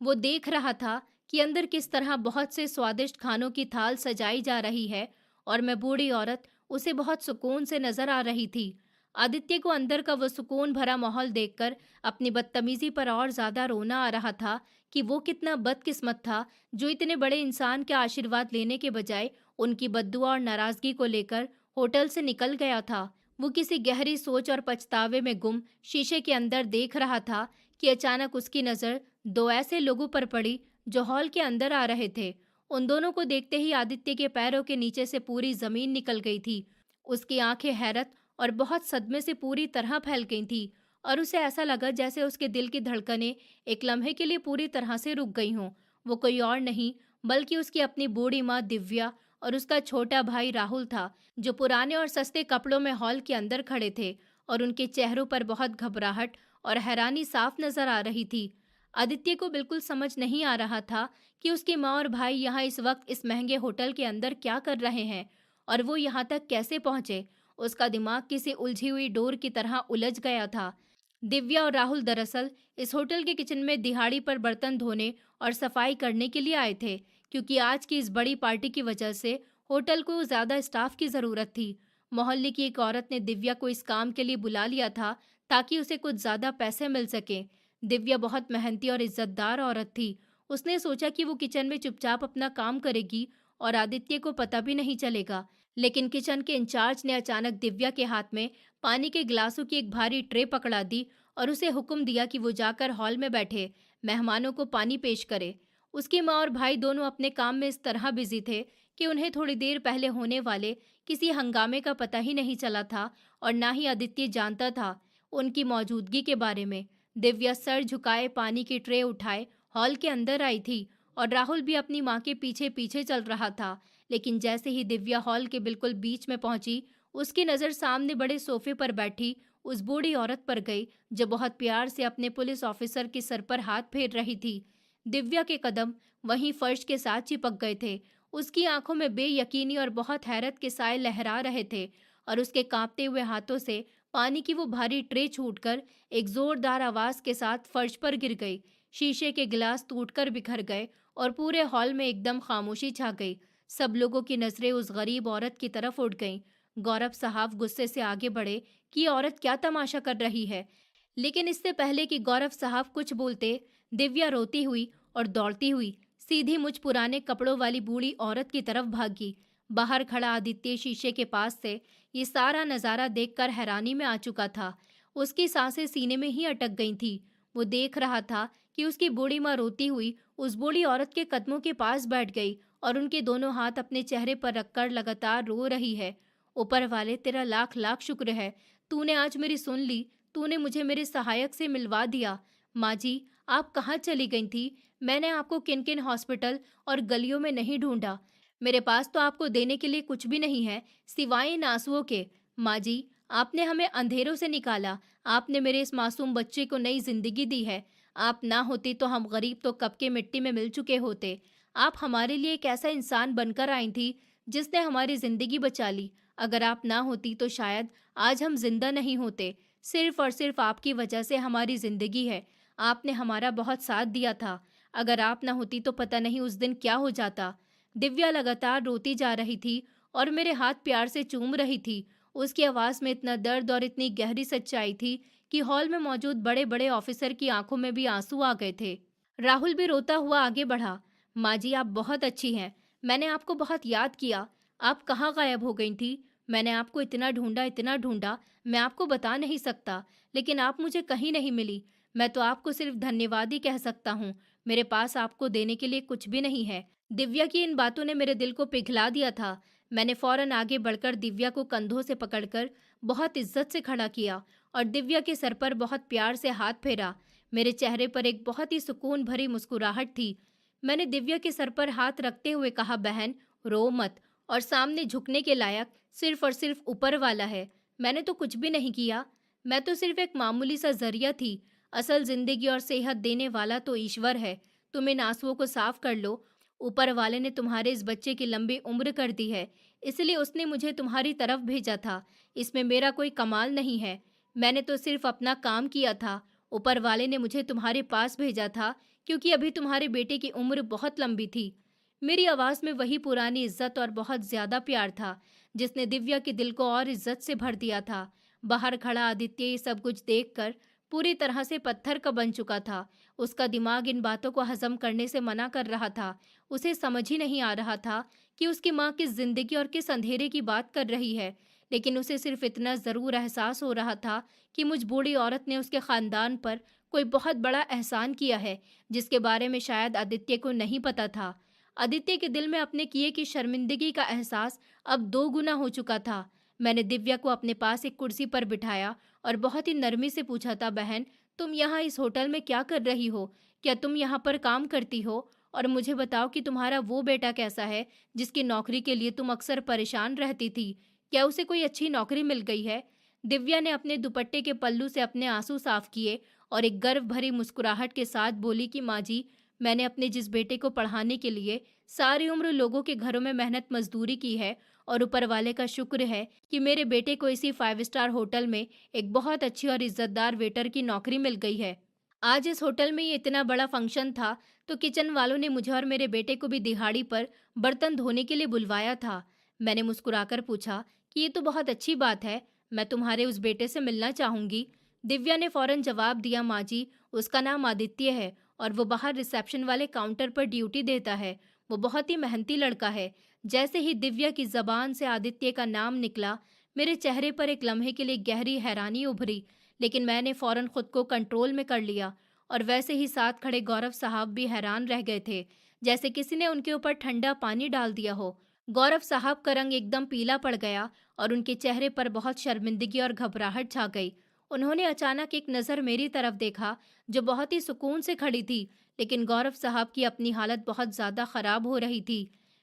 वो देख रहा था कि अंदर किस तरह बहुत से स्वादिष्ट खानों की थाल सजाई जा रही है और मैं बूढ़ी औरत उसे बहुत सुकून से नजर आ रही थी। आदित्य को अंदर का वो सुकून भरा माहौल देखकर अपनी बदतमीजी पर और ज्यादा रोना आ रहा था कि वो कितना बदकिस्मत था जो इतने बड़े इंसान के आशीर्वाद लेने के बजाय उनकी बद्दुआ और नाराजगी को लेकर होटल से निकल गया था। वो किसी गहरी सोच और पछतावे में गुम शीशे के अंदर देख रहा था कि अचानक उसकी नज़र दो ऐसे लोगों पर पड़ी जो हॉल के अंदर आ रहे थे। उन दोनों को देखते ही आदित्य के पैरों के नीचे से पूरी जमीन निकल गई थी। उसकी आंखें हैरत और बहुत सदमे से पूरी तरह फैल गई थी और उसे ऐसा लगा जैसे उसके दिल की धड़कनें एक लम्हे के लिए पूरी तरह से रुक गई हों। वो कोई और नहीं बल्कि उसकी अपनी बूढ़ी माँ दिव्या और उसका छोटा भाई राहुल था, जो पुराने और सस्ते कपड़ों में हॉल के अंदर खड़े थे और उनके चेहरों पर बहुत घबराहट और हैरानी साफ नजर आ रही थी। आदित्य को बिल्कुल समझ नहीं आ रहा था कि उसकी माँ और भाई यहाँ इस वक्त इस महंगे होटल के अंदर क्या कर रहे हैं और वो यहाँ तक कैसे पहुँचे। उसका दिमाग किसी उलझी हुई डोर की तरह उलझ गया था। दिव्या और राहुल दरअसल इस होटल के किचन में दिहाड़ी पर बर्तन धोने और सफाई करने के लिए आए थे, क्योंकि आज की इस बड़ी पार्टी की वजह से होटल को ज़्यादा स्टाफ की ज़रूरत थी। मोहल्ले की एक औरत ने दिव्या को इस काम के लिए बुला लिया था ताकि उसे कुछ ज़्यादा पैसे मिल सके। दिव्या बहुत मेहनती और इज्जतदार औरत थी। उसने सोचा कि वो किचन में चुपचाप अपना काम करेगी और आदित्य को पता भी नहीं चलेगा। लेकिन किचन के इंचार्ज ने अचानक दिव्या के हाथ में पानी के गिलासों की एक भारी ट्रे पकड़ा दी और उसे हुक्म दिया कि वो जाकर हॉल में बैठे मेहमानों को पानी पेश करे। उसकी माँ और भाई दोनों अपने काम में इस तरह बिजी थे कि उन्हें थोड़ी देर पहले होने वाले किसी हंगामे का पता ही नहीं चला था और ना ही आदित्य जानता था उनकी मौजूदगी के बारे में। दिव्या सर झुकाए पानी की ट्रे उठाए हॉल के अंदर आई थी और राहुल भी अपनी माँ के पीछे पीछे चल रहा था। लेकिन जैसे ही दिव्या हॉल के बिल्कुल बीच में पहुंची, उसकी नज़र सामने बड़े सोफे पर बैठी उस बूढ़ी औरत पर गई जो बहुत प्यार से अपने पुलिस ऑफिसर के सर पर हाथ फेर रही थी। दिव्या के कदम वहीं फर्श के साथ चिपक गए थे। उसकी आंखों में बेयकीनी और बहुत हैरत के साए लहरा रहे थे और उसके कांपते हुए हाथों से पानी की वो भारी ट्रे छूटकर एक जोरदार आवाज के साथ फर्श पर गिर गई। शीशे के गिलास टूटकर बिखर गए और पूरे हॉल में एकदम खामोशी छा गई। सब लोगों की नजरें उस गरीब औरत की तरफ उठ गईं। गौरव साहब गुस्से से आगे बढ़े कि ये औरत क्या तमाशा कर रही है, लेकिन इससे पहले कि गौरव साहब कुछ बोलते, दिव्या रोती हुई और दौड़ती हुई सीधी मुझ पुराने कपड़ों वाली बूढ़ी औरत की तरफ भागी। बाहर खड़ा आदित्य शीशे के पास से ये सारा नजारा देखकर हैरानी में आ चुका था। उसकी सांसें सीने में ही अटक गई थी। वो देख रहा था कि उसकी बूढ़ी माँ रोती हुई उस बूढ़ी औरत के कदमों के पास बैठ गई और उनके दोनों हाथ अपने चेहरे पर रखकर लगातार रो रही है। ऊपर वाले तेरा लाख लाख शुक्र है, तूने आज मेरी सुन ली, तूने मुझे मेरे सहायक से मिलवा दिया। माँ जी, आप कहाँ चली गई थी? मैंने आपको किन किन हॉस्पिटल और गलियों में नहीं ढूंढा। मेरे पास तो आपको देने के लिए कुछ भी नहीं है सिवाय इन आंसुओं के। माँ जी, आपने हमें अंधेरों से निकाला, आपने मेरे इस मासूम बच्चे को नई जिंदगी दी है। आप ना होती तो हम गरीब तो कब के मिट्टी में मिल चुके होते। आप हमारे लिए एक ऐसा इंसान बनकर आई थी जिसने हमारी जिंदगी बचा ली। अगर आप ना होती तो शायद आज हम जिंदा नहीं होते। सिर्फ और सिर्फ आपकी वजह से हमारी जिंदगी है। आपने हमारा बहुत साथ दिया था। अगर आप ना होती तो पता नहीं उस दिन क्या हो जाता। दिव्या लगातार रोती जा रही थी और मेरे हाथ प्यार से चूम रही थी। उसकी आवाज़ में इतना दर्द और इतनी गहरी सच्चाई थी कि हॉल में मौजूद बड़े बड़े ऑफिसर की आंखों में भी आंसू आ गए थे। राहुल भी रोता हुआ आगे बढ़ा। माँ जी, आप बहुत अच्छी हैं। मैंने आपको बहुत याद किया। आप कहाँ गायब हो गई थी? मैंने आपको इतना ढूंढा, मैं आपको बता नहीं सकता, लेकिन आप मुझे कहीं नहीं मिली। मैं तो आपको सिर्फ धन्यवाद ही कह सकता हूँ। मेरे पास आपको देने के लिए कुछ भी नहीं है। दिव्या की इन बातों ने मेरे दिल को पिघला दिया था। मैंने फौरन आगे बढ़कर दिव्या को कंधों से पकड़कर बहुत इज्जत से खड़ा किया और दिव्या के सर पर बहुत प्यार से हाथ फेरा। मेरे चेहरे पर एक बहुत ही सुकून भरी मुस्कुराहट थी। मैंने दिव्या के सर पर हाथ रखते हुए कहा, बहन, रो मत, और सामने झुकने के लायक सिर्फ और सिर्फ ऊपर वाला है। मैंने तो कुछ भी नहीं किया। मैं तो सिर्फ एक मामूली सा जरिया थी। असल जिंदगी और सेहत देने वाला तो ईश्वर है। तुम इन आंसुओं को साफ कर लो। ऊपर वाले ने तुम्हारे इस बच्चे की लंबी उम्र कर दी है, इसलिए उसने मुझे तुम्हारी तरफ भेजा था। इसमें मेरा कोई कमाल नहीं है। मैंने तो सिर्फ अपना काम किया था। ऊपर वाले ने मुझे तुम्हारे पास भेजा था क्योंकि अभी तुम्हारे बेटे की उम्र बहुत लंबी थी। मेरी आवाज़ में वही पुरानी इज्जत और बहुत ज़्यादा प्यार था जिसने दिव्या के दिल को और इज्जत से भर दिया था। बाहर खड़ा आदित्य ये सब कुछ देखकर पूरी तरह से पत्थर का बन चुका था। उसका दिमाग इन बातों को हजम करने से मना कर रहा था। उसे समझ ही नहीं आ रहा था कि उसकी माँ किस जिंदगी और किस अंधेरे की बात कर रही है, लेकिन उसे सिर्फ इतना ज़रूर एहसास हो रहा था कि मुझ बूढ़ी औरत ने उसके ख़ानदान पर कोई बहुत बड़ा एहसान किया है जिसके बारे में शायद आदित्य को नहीं पता था। आदित्य के दिल में अपने किए की शर्मिंदगी का एहसास अब 2 गुना हो चुका था। मैंने दिव्या को अपने पास एक कुर्सी पर बिठाया और बहुत ही नरमी से पूछा था, बहन, तुम यहाँ इस होटल में क्या कर रही हो? क्या तुम यहाँ पर काम करती हो? और मुझे बताओ कि तुम्हारा वो बेटा कैसा है जिसकी नौकरी के लिए तुम अक्सर परेशान रहती थी? क्या उसे कोई अच्छी नौकरी मिल गई है? दिव्या ने अपने दुपट्टे के पल्लू से अपने आंसू साफ किए और एक गर्व भरी मुस्कुराहट के साथ बोली कि माँ जी, मैंने अपने जिस बेटे को पढ़ाने के लिए सारी उम्र लोगों के घरों में मेहनत मजदूरी की है, और ऊपर वाले का शुक्र है कि मेरे बेटे को इसी 5 स्टार होटल में एक बहुत अच्छी और इज्जतदार वेटर की नौकरी मिल गई है। आज इस होटल में ये इतना बड़ा फंक्शन था तो किचन वालों ने मुझे और मेरे बेटे को भी दिहाड़ी पर बर्तन धोने के लिए बुलवाया था। मैंने मुस्कुराकर पूछा कि ये तो बहुत अच्छी बात है, मैं तुम्हारे उस बेटे से मिलना चाहूंगी। दिव्या ने फौरन जवाब दिया, माँ जी, उसका नाम आदित्य है और वो बाहर रिसेप्शन वाले काउंटर पर ड्यूटी देता है। वो बहुत ही मेहनती लड़का है। जैसे ही दिव्या की जबान से आदित्य का नाम निकला, मेरे चेहरे पर एक लम्हे के लिए गहरी हैरानी उभरी, लेकिन मैंने फौरन खुद को कंट्रोल में कर लिया। और वैसे ही साथ खड़े गौरव साहब भी हैरान रह गए थे, जैसे किसी ने उनके ऊपर ठंडा पानी डाल दिया हो। गौरव साहब का रंग एकदम पीला पड़ गया और उनके चेहरे पर बहुत शर्मिंदगी और घबराहट छा गई। उन्होंने अचानक एक नज़र मेरी तरफ देखा, जो बहुत ही सुकून से खड़ी थी, लेकिन गौरव साहब की अपनी हालत बहुत ज़्यादा खराब हो रही थी।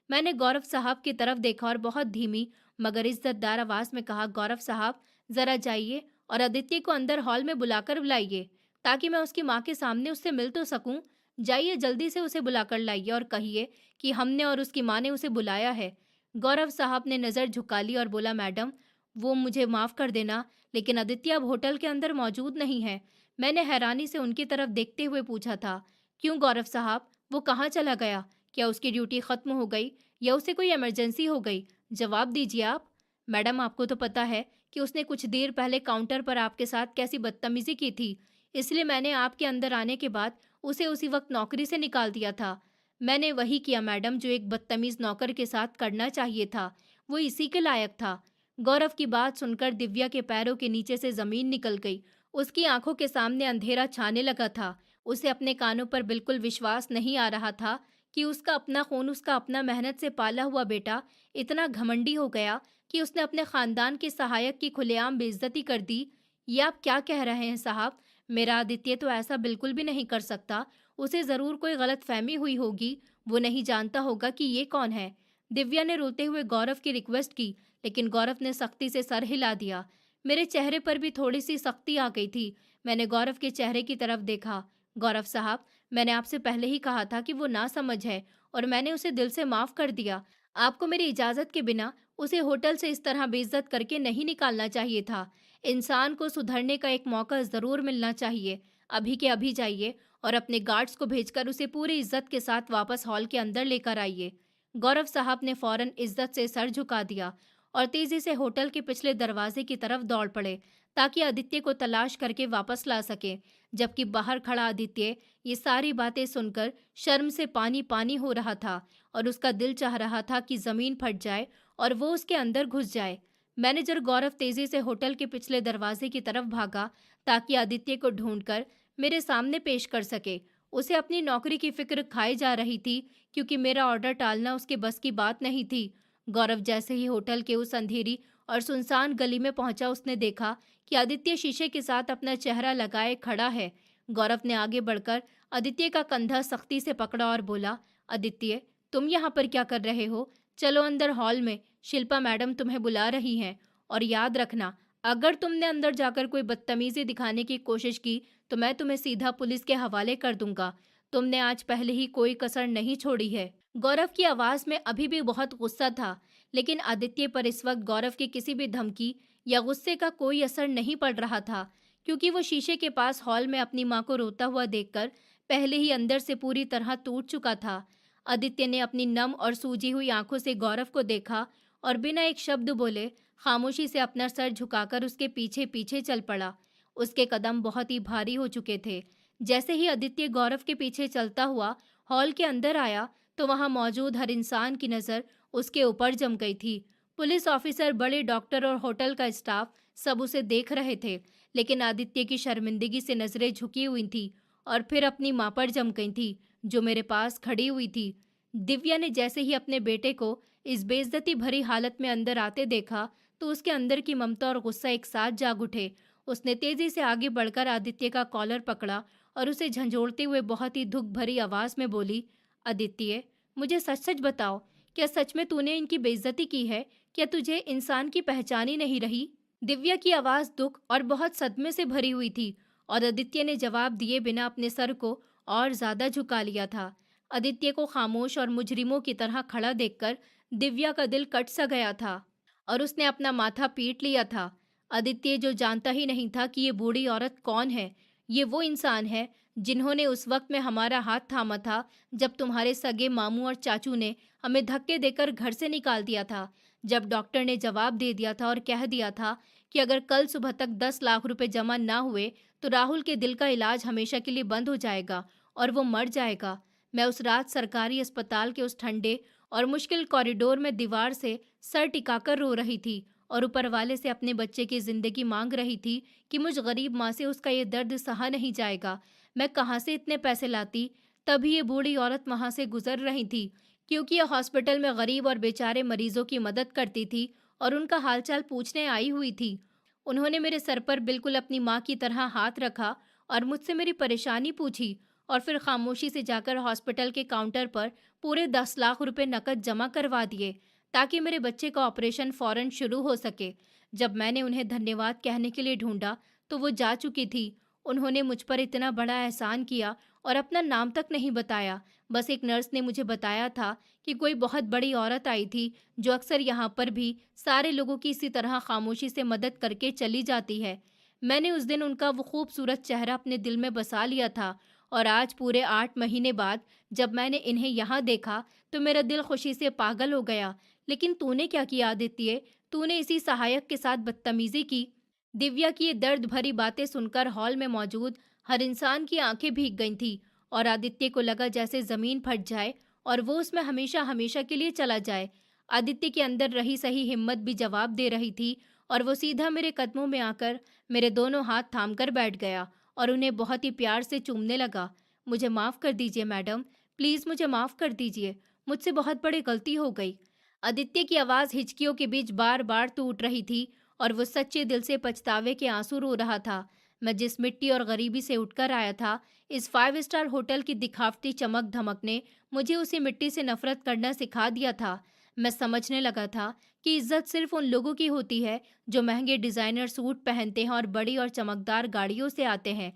मैंने गौरव साहब की तरफ देखा और बहुत धीमी मगर इज्जतदार आवाज़ में कहा, गौरव साहब, ज़रा जाइए और आदित्य को अंदर हॉल में बुलाकर बुलाइए, ताकि मैं उसकी माँ के सामने उससे मिल तो सकूं। जाइए, जल्दी से उसे बुलाकर लाइए और कहिए कि हमने और उसकी माँ ने उसे बुलाया है। गौरव साहब ने नज़र झुका ली और बोला, मैडम, वो मुझे माफ़ कर देना, लेकिन आदित्य अब होटल के अंदर मौजूद नहीं है। मैंने हैरानी से उनकी तरफ देखते हुए पूछा था, क्यों गौरव साहब, वो कहाँ चला गया? क्या उसकी ड्यूटी ख़त्म हो गई या उसे कोई इमरजेंसी हो गई? जवाब दीजिए आप। मैडम, आपको तो पता है कि उसने कुछ देर पहले काउंटर पर आपके साथ कैसी बदतमीज़ी की थी, इसलिए मैंने आपके अंदर आने के बाद उसे उसी वक्त नौकरी से निकाल दिया था। मैंने वही किया मैडम, जो एक बदतमीज नौकर के साथ करना चाहिए था। वो इसी के लायक था। गौरव की बात सुनकर दिव्या के पैरों के नीचे से जमीन निकल गई। उसकी आंखों के सामने अंधेरा छाने लगा था। उसे अपने कानों पर बिल्कुल विश्वास नहीं आ रहा था कि उसका अपना खून, उसका अपना मेहनत से पाला हुआ बेटा इतना घमंडी हो गया कि उसने अपने खानदान के सहायक की खुलेआम बेइज्जती कर दी। ये आप क्या कह रहे हैं साहब? मेरा आदित्य तो ऐसा बिल्कुल भी नहीं कर सकता। उसे ज़रूर कोई गलतफ़हमी हुई होगी, वो नहीं जानता होगा कि ये कौन है। दिव्या ने रोते हुए गौरव की रिक्वेस्ट की, लेकिन गौरव ने सख्ती से सर हिला दिया। मेरे चेहरे पर भी थोड़ी सी सख्ती आ गई थी। मैंने गौरव के चेहरे की तरफ देखा। गौरव साहब, मैंने आपसे पहले ही कहा था कि वो नासमझ है और मैंने उसे दिल से माफ़ कर दिया। आपको मेरी इजाज़त के बिना उसे होटल से इस तरह बेइज्जत करके नहीं निकालना चाहिए था। इंसान को सुधरने का एक मौका ज़रूर मिलना चाहिए। अभी के अभी जाइए और अपने गार्ड्स को भेजकर उसे पूरी इज्जत के साथ वापस हॉल के अंदर लेकर आइए। गौरव साहब ने फौरन इज्जत से सर झुका दिया और तेजी से होटल के पिछले दरवाजे की तरफ दौड़ पड़े, ताकि आदित्य को तलाश करके वापस ला सके। जबकि बाहर खड़ा आदित्य ये सारी बातें सुनकर शर्म से पानी पानी हो रहा था और उसका दिल चाह रहा था कि जमीन फट जाए और वो उसके अंदर घुस जाए। मैनेजर गौरव तेजी से होटल के पिछले दरवाजे की तरफ भागा, ताकि आदित्य को ढूंढकर मेरे सामने पेश कर सके। उसे अपनी नौकरी की फिक्र खाई जा रही थी, क्योंकि मेरा ऑर्डर टालना उसके बस की बात नहीं थी। गौरव जैसे ही होटल के उस अंधेरी और सुनसान गली में पहुंचा, उसने देखा कि आदित्य शीशे के साथ अपना चेहरा लगाए खड़ा है। गौरव ने आगे बढ़कर आदित्य का कंधा सख्ती से पकड़ा और बोला, आदित्य, तुम यहाँ पर क्या कर रहे हो? चलो अंदर हॉल में, शिल्पा मैडम तुम्हें बुला रही हैं। और याद रखना, अगर तुमने अंदर जाकर कोई बदतमीजी दिखाने की कोशिश की तो मैं तुम्हें सीधा पुलिस के हवाले कर दूंगा। तुमने आज पहले ही कोई कसर नहीं छोड़ी है। गौरव की आवाज में अभी भी बहुत गुस्सा था, लेकिन आदित्य पर इस वक्त गौरव की किसी भी धमकी या गुस्से का कोई असर नहीं पड़ रहा था, क्योंकि वो शीशे के पास हॉल में अपनी माँ को रोता हुआ देखकर पहले ही अंदर से पूरी तरह टूट चुका था। आदित्य ने अपनी नम और सूजी हुई आंखों से गौरव को देखा और बिना एक शब्द बोले खामोशी से अपना सर झुकाकर उसके पीछे पीछे चल पड़ा। उसके कदम बहुत ही भारी हो चुके थे। जैसे ही आदित्य गौरव के पीछे चलता हुआ हॉल के अंदर आया, तो वहां मौजूद हर इंसान की नज़र उसके ऊपर जम गई थी। पुलिस ऑफिसर, बड़े डॉक्टर और होटल का स्टाफ सब उसे देख रहे थे, लेकिन आदित्य की शर्मिंदगी से नजरें झुकी हुई थी और फिर अपनी मां पर जम गई थी, जो मेरे पास खड़ी हुई थी। दिव्या ने जैसे ही अपने बेटे को इस बेइज्जती भरी हालत में अंदर आते देखा, तो उसके अंदर की ममता और गुस्सा एक साथ जाग उठे। उसने तेजी से आगे बढ़कर आदित्य का कॉलर पकड़ा और उसे झंझोड़ते हुए बहुत ही दुख भरी आवाज में बोली, आदित्य, मुझे सच सच बताओ, क्या सच में तूने इनकी बेइज्जती की है? क्या तुझे इंसान की पहचान ही नहीं रही? दिव्या की आवाज दुख और बहुत सदमे से भरी हुई थी और आदित्य ने जवाब दिए बिना अपने सर को और ज्यादा झुका लिया था। आदित्य को खामोश और मुजरिमों की तरह खड़ा देखकर दिव्या का दिल कट सा गया था और उसने अपना माथा पीट लिया था। आदित्य, जो जानता ही नहीं था कि ये बूढ़ी औरत कौन है, ये वो इंसान है जिन्होंने उस वक्त में हमारा हाथ थामा था, जब तुम्हारे सगे मामू और चाचू ने हमें धक्के देकर घर से निकाल दिया था, जब डॉक्टर ने जवाब दे दिया था और कह दिया था कि अगर कल सुबह तक 10 लाख रुपए जमा ना हुए तो राहुल के दिल का इलाज हमेशा के लिए बंद हो जाएगा और वो मर जाएगा। मैं उस रात सरकारी अस्पताल के उस ठंडे और मुश्किल कॉरिडोर में दीवार से सर टिकाकर रो रही थी और ऊपर वाले से अपने बच्चे की जिंदगी मांग रही थी कि मुझ गरीब माँ से उसका ये दर्द सहा नहीं जाएगा। मैं कहाँ से इतने पैसे लाती? तभी ये बूढ़ी औरत वहां से गुजर रही थी। क्योंकि यह हॉस्पिटल में गरीब और बेचारे मरीजों की मदद करती थी और उनका हालचाल पूछने आई हुई थी। उन्होंने मेरे सर पर बिल्कुल अपनी माँ की तरह हाथ रखा और मुझसे मेरी परेशानी पूछी और फिर खामोशी से जाकर हॉस्पिटल के काउंटर पर पूरे 10 लाख रुपए नकद जमा करवा दिए ताकि मेरे बच्चे का ऑपरेशन फौरन शुरू हो सके। जब मैंने उन्हें धन्यवाद कहने के लिए ढूंढा तो वो जा चुकी थी। उन्होंने मुझ पर इतना बड़ा एहसान किया और अपना नाम तक नहीं बताया। बस एक नर्स ने मुझे बताया था कि कोई बहुत बड़ी औरत आई थी जो अक्सर यहाँ पर भी सारे लोगों की इसी तरह खामोशी से मदद करके चली जाती है। मैंने उस दिन उनका वो खूबसूरत चेहरा अपने दिल में बसा लिया था और आज पूरे 8 महीने बाद जब मैंने इन्हें यहाँ देखा तो मेरा दिल खुशी से पागल हो गया। लेकिन तूने क्या किया आदित्य? तूने इसी सहायक के साथ बदतमीजी की। दिव्या की ये दर्द भरी बातें सुनकर हॉल में मौजूद हर इंसान की आंखें भीग गई थी और आदित्य को लगा जैसे जमीन फट जाए और वो उसमें हमेशा हमेशा के लिए चला जाए। आदित्य के अंदर रही सही हिम्मत भी जवाब दे रही थी और वो सीधा मेरे कदमों में आकर मेरे दोनों हाथ थामकर बैठ गया और उन्हें बहुत ही प्यार से चूमने लगा। मुझे माफ़ कर दीजिए मैडम, प्लीज़ मुझे माफ़ कर दीजिए, मुझसे बहुत बड़ी गलती हो गई। आदित्य की आवाज़ हिचकियों के बीच बार बार टूट रही थी और वो सच्चे दिल से पछतावे के आंसू रो रहा था। मैं जिस मिट्टी और गरीबी से उठकर आया था, इस 5 स्टार होटल की दिखावटी चमक धमक ने मुझे उसी मिट्टी से नफरत करना सिखा दिया था। मैं समझने लगा था कि इज्जत सिर्फ उन लोगों की होती है जो महंगे डिज़ाइनर सूट पहनते हैं और बड़ी और चमकदार गाड़ियों से आते हैं।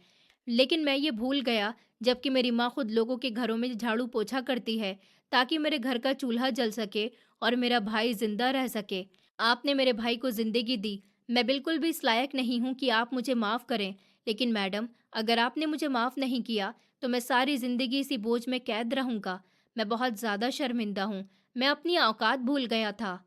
लेकिन मैं ये भूल गया जबकि मेरी माँ खुद लोगों के घरों में झाड़ू पोछा करती है ताकि मेरे घर का चूल्हा जल सके और मेरा भाई जिंदा रह सके। आपने मेरे भाई को जिंदगी दी। मैं बिल्कुल भी इस लायक नहीं हूँ कि आप मुझे माफ़ करें। लेकिन मैडम, अगर आपने मुझे माफ़ नहीं किया तो मैं सारी ज़िंदगी इसी बोझ में कैद रहूँगा। मैं बहुत ज़्यादा शर्मिंदा हूँ। मैं अपनी औकात भूल गया था।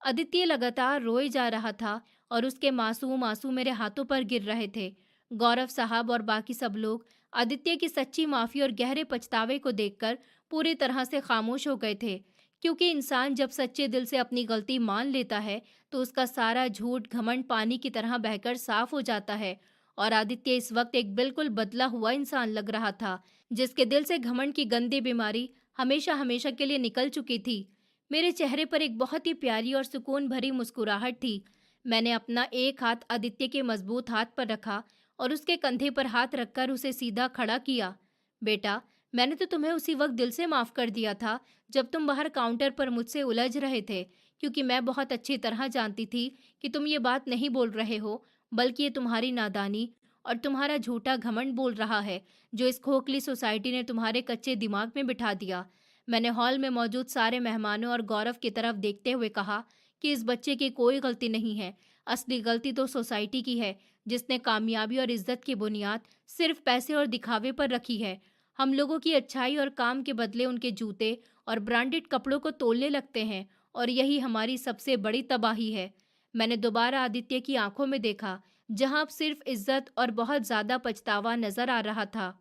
आदित्य लगातार रोए जा रहा था और उसके मासूम आंसू मेरे हाथों पर गिर रहे थे। गौरव साहब और बाकी सब लोग आदित्य की सच्ची माफ़ी और गहरे पछतावे को देखकर पूरी तरह से खामोश हो गए थे। क्योंकि इंसान जब सच्चे दिल से अपनी गलती मान लेता है तो उसका सारा झूठ घमंड पानी की तरह बहकर साफ हो जाता है। और आदित्य इस वक्त एक बिल्कुल बदला हुआ इंसान लग रहा था जिसके दिल से घमंड की गंदी बीमारी हमेशा हमेशा के लिए निकल चुकी थी। मेरे चेहरे पर एक बहुत ही प्यारी और सुकून भरी मुस्कुराहट थी। मैंने अपना एक हाथ आदित्य के मजबूत हाथ पर रखा और उसके कंधे पर हाथ रखकर उसे सीधा खड़ा किया। बेटा, मैंने तो तुम्हें उसी वक्त दिल से माफ कर दिया था जब तुम बाहर काउंटर पर मुझसे उलझ रहे थे, क्योंकि मैं बहुत अच्छी तरह जानती थी कि तुम ये बात नहीं बोल रहे हो, बल्कि ये तुम्हारी नादानी और तुम्हारा झूठा घमंड बोल रहा है जो इस खोखली सोसाइटी ने तुम्हारे कच्चे दिमाग में बिठा दिया। मैंने हॉल में मौजूद सारे मेहमानों और गौरव की तरफ देखते हुए कहा कि इस बच्चे की कोई गलती नहीं है। असली गलती तो सोसाइटी की है जिसने कामयाबी और इज्जत की बुनियाद सिर्फ पैसे और दिखावे पर रखी है। हम लोगों की अच्छाई और काम के बदले उनके जूते और ब्रांडेड कपड़ों को तोलने लगते हैं और यही हमारी सबसे बड़ी तबाही है। मैंने दोबारा आदित्य की आंखों में देखा जहां अब सिर्फ इज्जत और बहुत ज्यादा पछतावा नजर आ रहा था।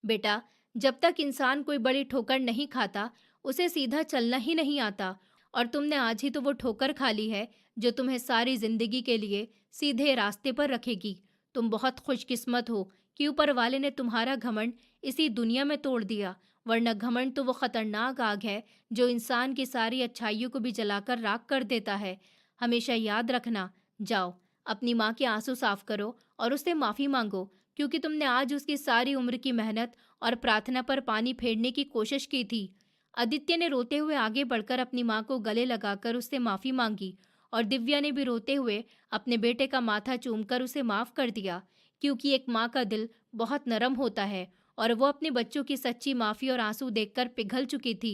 बेटा, जब तक इंसान कोई बड़ी ठोकर नहीं खाता उसे सीधा चलना ही नहीं आता, और तुमने आज ही तो वो ठोकर खा ली है जो तुम्हें सारी जिंदगी के लिए सीधे रास्ते पर रखेगी। तुम बहुत खुशकिस्मत हो कि ऊपर वाले ने तुम्हारा घमंड इसी दुनिया में तोड़ दिया, वरना घमंड तो वो खतरनाक आग है जो इंसान की सारी अच्छाइयों को भी जलाकर राख कर देता है। हमेशा याद रखना। जाओ, अपनी माँ के आंसू साफ करो और उससे माफ़ी मांगो, क्योंकि तुमने आज उसकी सारी उम्र की मेहनत और प्रार्थना पर पानी फेरने की कोशिश की थी। आदित्य ने रोते हुए आगे बढ़कर अपनी माँ को गले लगाकर उससे माफ़ी मांगी और दिव्या ने भी रोते हुए अपने बेटे का माथा चूमकर उसे माफ़ कर दिया, क्योंकि एक माँ का दिल बहुत नरम होता है और वो अपने बच्चों की सच्ची माफ़ी और आंसू देखकर पिघल चुकी थी।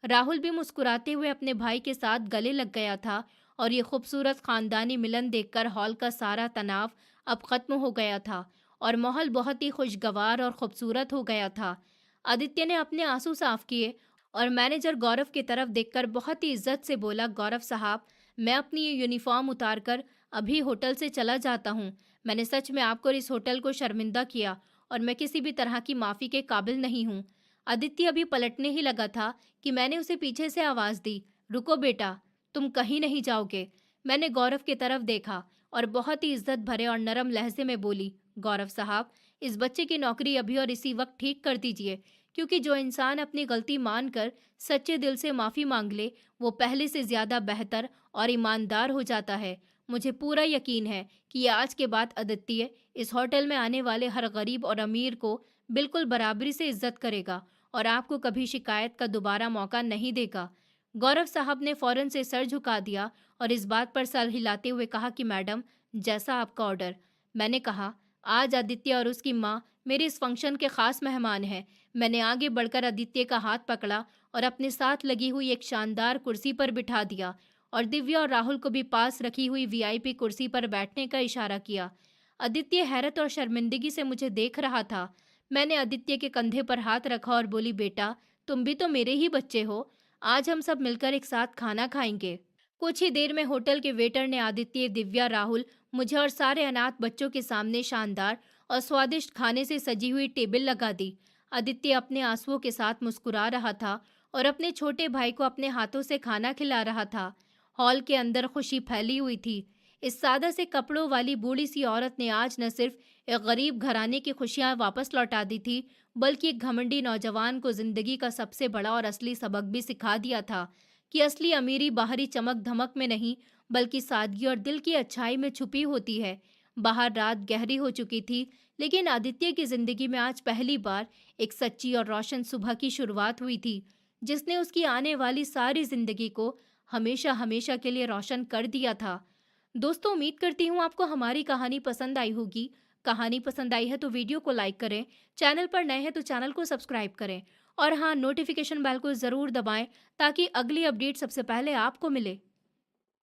राहुल भी मुस्कुराते हुए अपने भाई के साथ गले लग गया था और ये खूबसूरत खानदानी मिलन देखकर हॉल का सारा तनाव अब खत्म हो गया था और माहौल बहुत ही खुशगवार और खूबसूरत हो गया था। आदित्य ने अपने आंसू साफ किए और मैनेजर गौरव की तरफ देखकर बहुत ही इज्जत से बोला, गौरव साहब, मैं अपनी ये यूनिफॉर्म उतारकर अभी होटल से चला जाता हूँ। मैंने सच में आपको और इस होटल को शर्मिंदा किया और मैं किसी भी तरह की माफ़ी के काबिल नहीं हूँ। आदित्य अभी पलटने ही लगा था कि मैंने उसे पीछे से आवाज़ दी, रुको बेटा, तुम कहीं नहीं जाओगे। मैंने गौरव की तरफ देखा और बहुत ही इज्जत भरे और नरम लहजे में बोली, गौरव साहब, इस बच्चे की नौकरी अभी और इसी वक्त ठीक कर दीजिए, क्योंकि जो इंसान अपनी गलती मानकर सच्चे दिल से माफ़ी मांग ले, वो पहले से ज़्यादा बेहतर और ईमानदार हो जाता है। मुझे पूरा यकीन है कि आज के बाद आदित्य इस होटल में आने वाले हर गरीब और अमीर को बिल्कुल बराबरी से इज्जत करेगा और आपको कभी शिकायत का दोबारा मौका नहीं देगा। गौरव साहब ने फौरन से सर झुका दिया और इस बात पर सर हिलाते हुए कहा कि मैडम, जैसा आपका ऑर्डर। मैंने कहा, आज आदित्य और उसकी माँ मेरे इस फंक्शन के खास मेहमान हैं। मैंने आगे बढ़कर आदित्य का हाथ पकड़ा और अपने साथ लगी हुई एक शानदार कुर्सी पर बिठा दिया और दिव्या और राहुल को भी पास रखी हुई वीआईपी कुर्सी पर बैठने का इशारा किया। आदित्य हैरत और शर्मिंदगी से मुझे देख रहा था। मैंने आदित्य के कंधे पर हाथ रखा और बोली, बेटा, तुम भी तो मेरे ही बच्चे हो। आज हम सब मिलकर एक साथ खाना खाएंगे। कुछ ही देर में होटल के वेटर ने आदित्य, दिव्या, राहुल, मुझे और सारे अनाथ बच्चों के सामने शानदार और स्वादिष्ट खाने से सजी हुई टेबल लगा दी। आदित्य अपने आंसुओं के साथ मुस्कुरा रहा था और अपने छोटे भाई को अपने हाथों से खाना खिला रहा था। हॉल के अंदर खुशी फैली हुई थी। इस सादा से कपड़ों वाली बूढ़ी सी औरत ने आज न सिर्फ एक गरीब घराने की खुशियां वापस लौटा दी थी, बल्कि एक घमंडी नौजवान को जिंदगी का सबसे बड़ा और असली सबक भी सिखा दिया था कि असली अमीरी बाहरी चमक धमक में नहीं, बल्कि सादगी और दिल की अच्छाई में छुपी होती है। बाहर रात गहरी हो चुकी थी, लेकिन आदित्य की जिंदगी में आज पहली बार एक सच्ची और रोशन सुबह की शुरुआत हुई थी, जिसने उसकी आने वाली सारी जिंदगी को हमेशा हमेशा के लिए रोशन कर दिया था। दोस्तों, उम्मीद करती हूँ आपको हमारी कहानी पसंद आई होगी। कहानी पसंद आई है तो वीडियो को लाइक करें, चैनल पर नए हैं तो चैनल को सब्सक्राइब करें और हाँ, नोटिफिकेशन बेल को ज़रूर दबाएं ताकि अगली अपडेट सबसे पहले आपको मिले।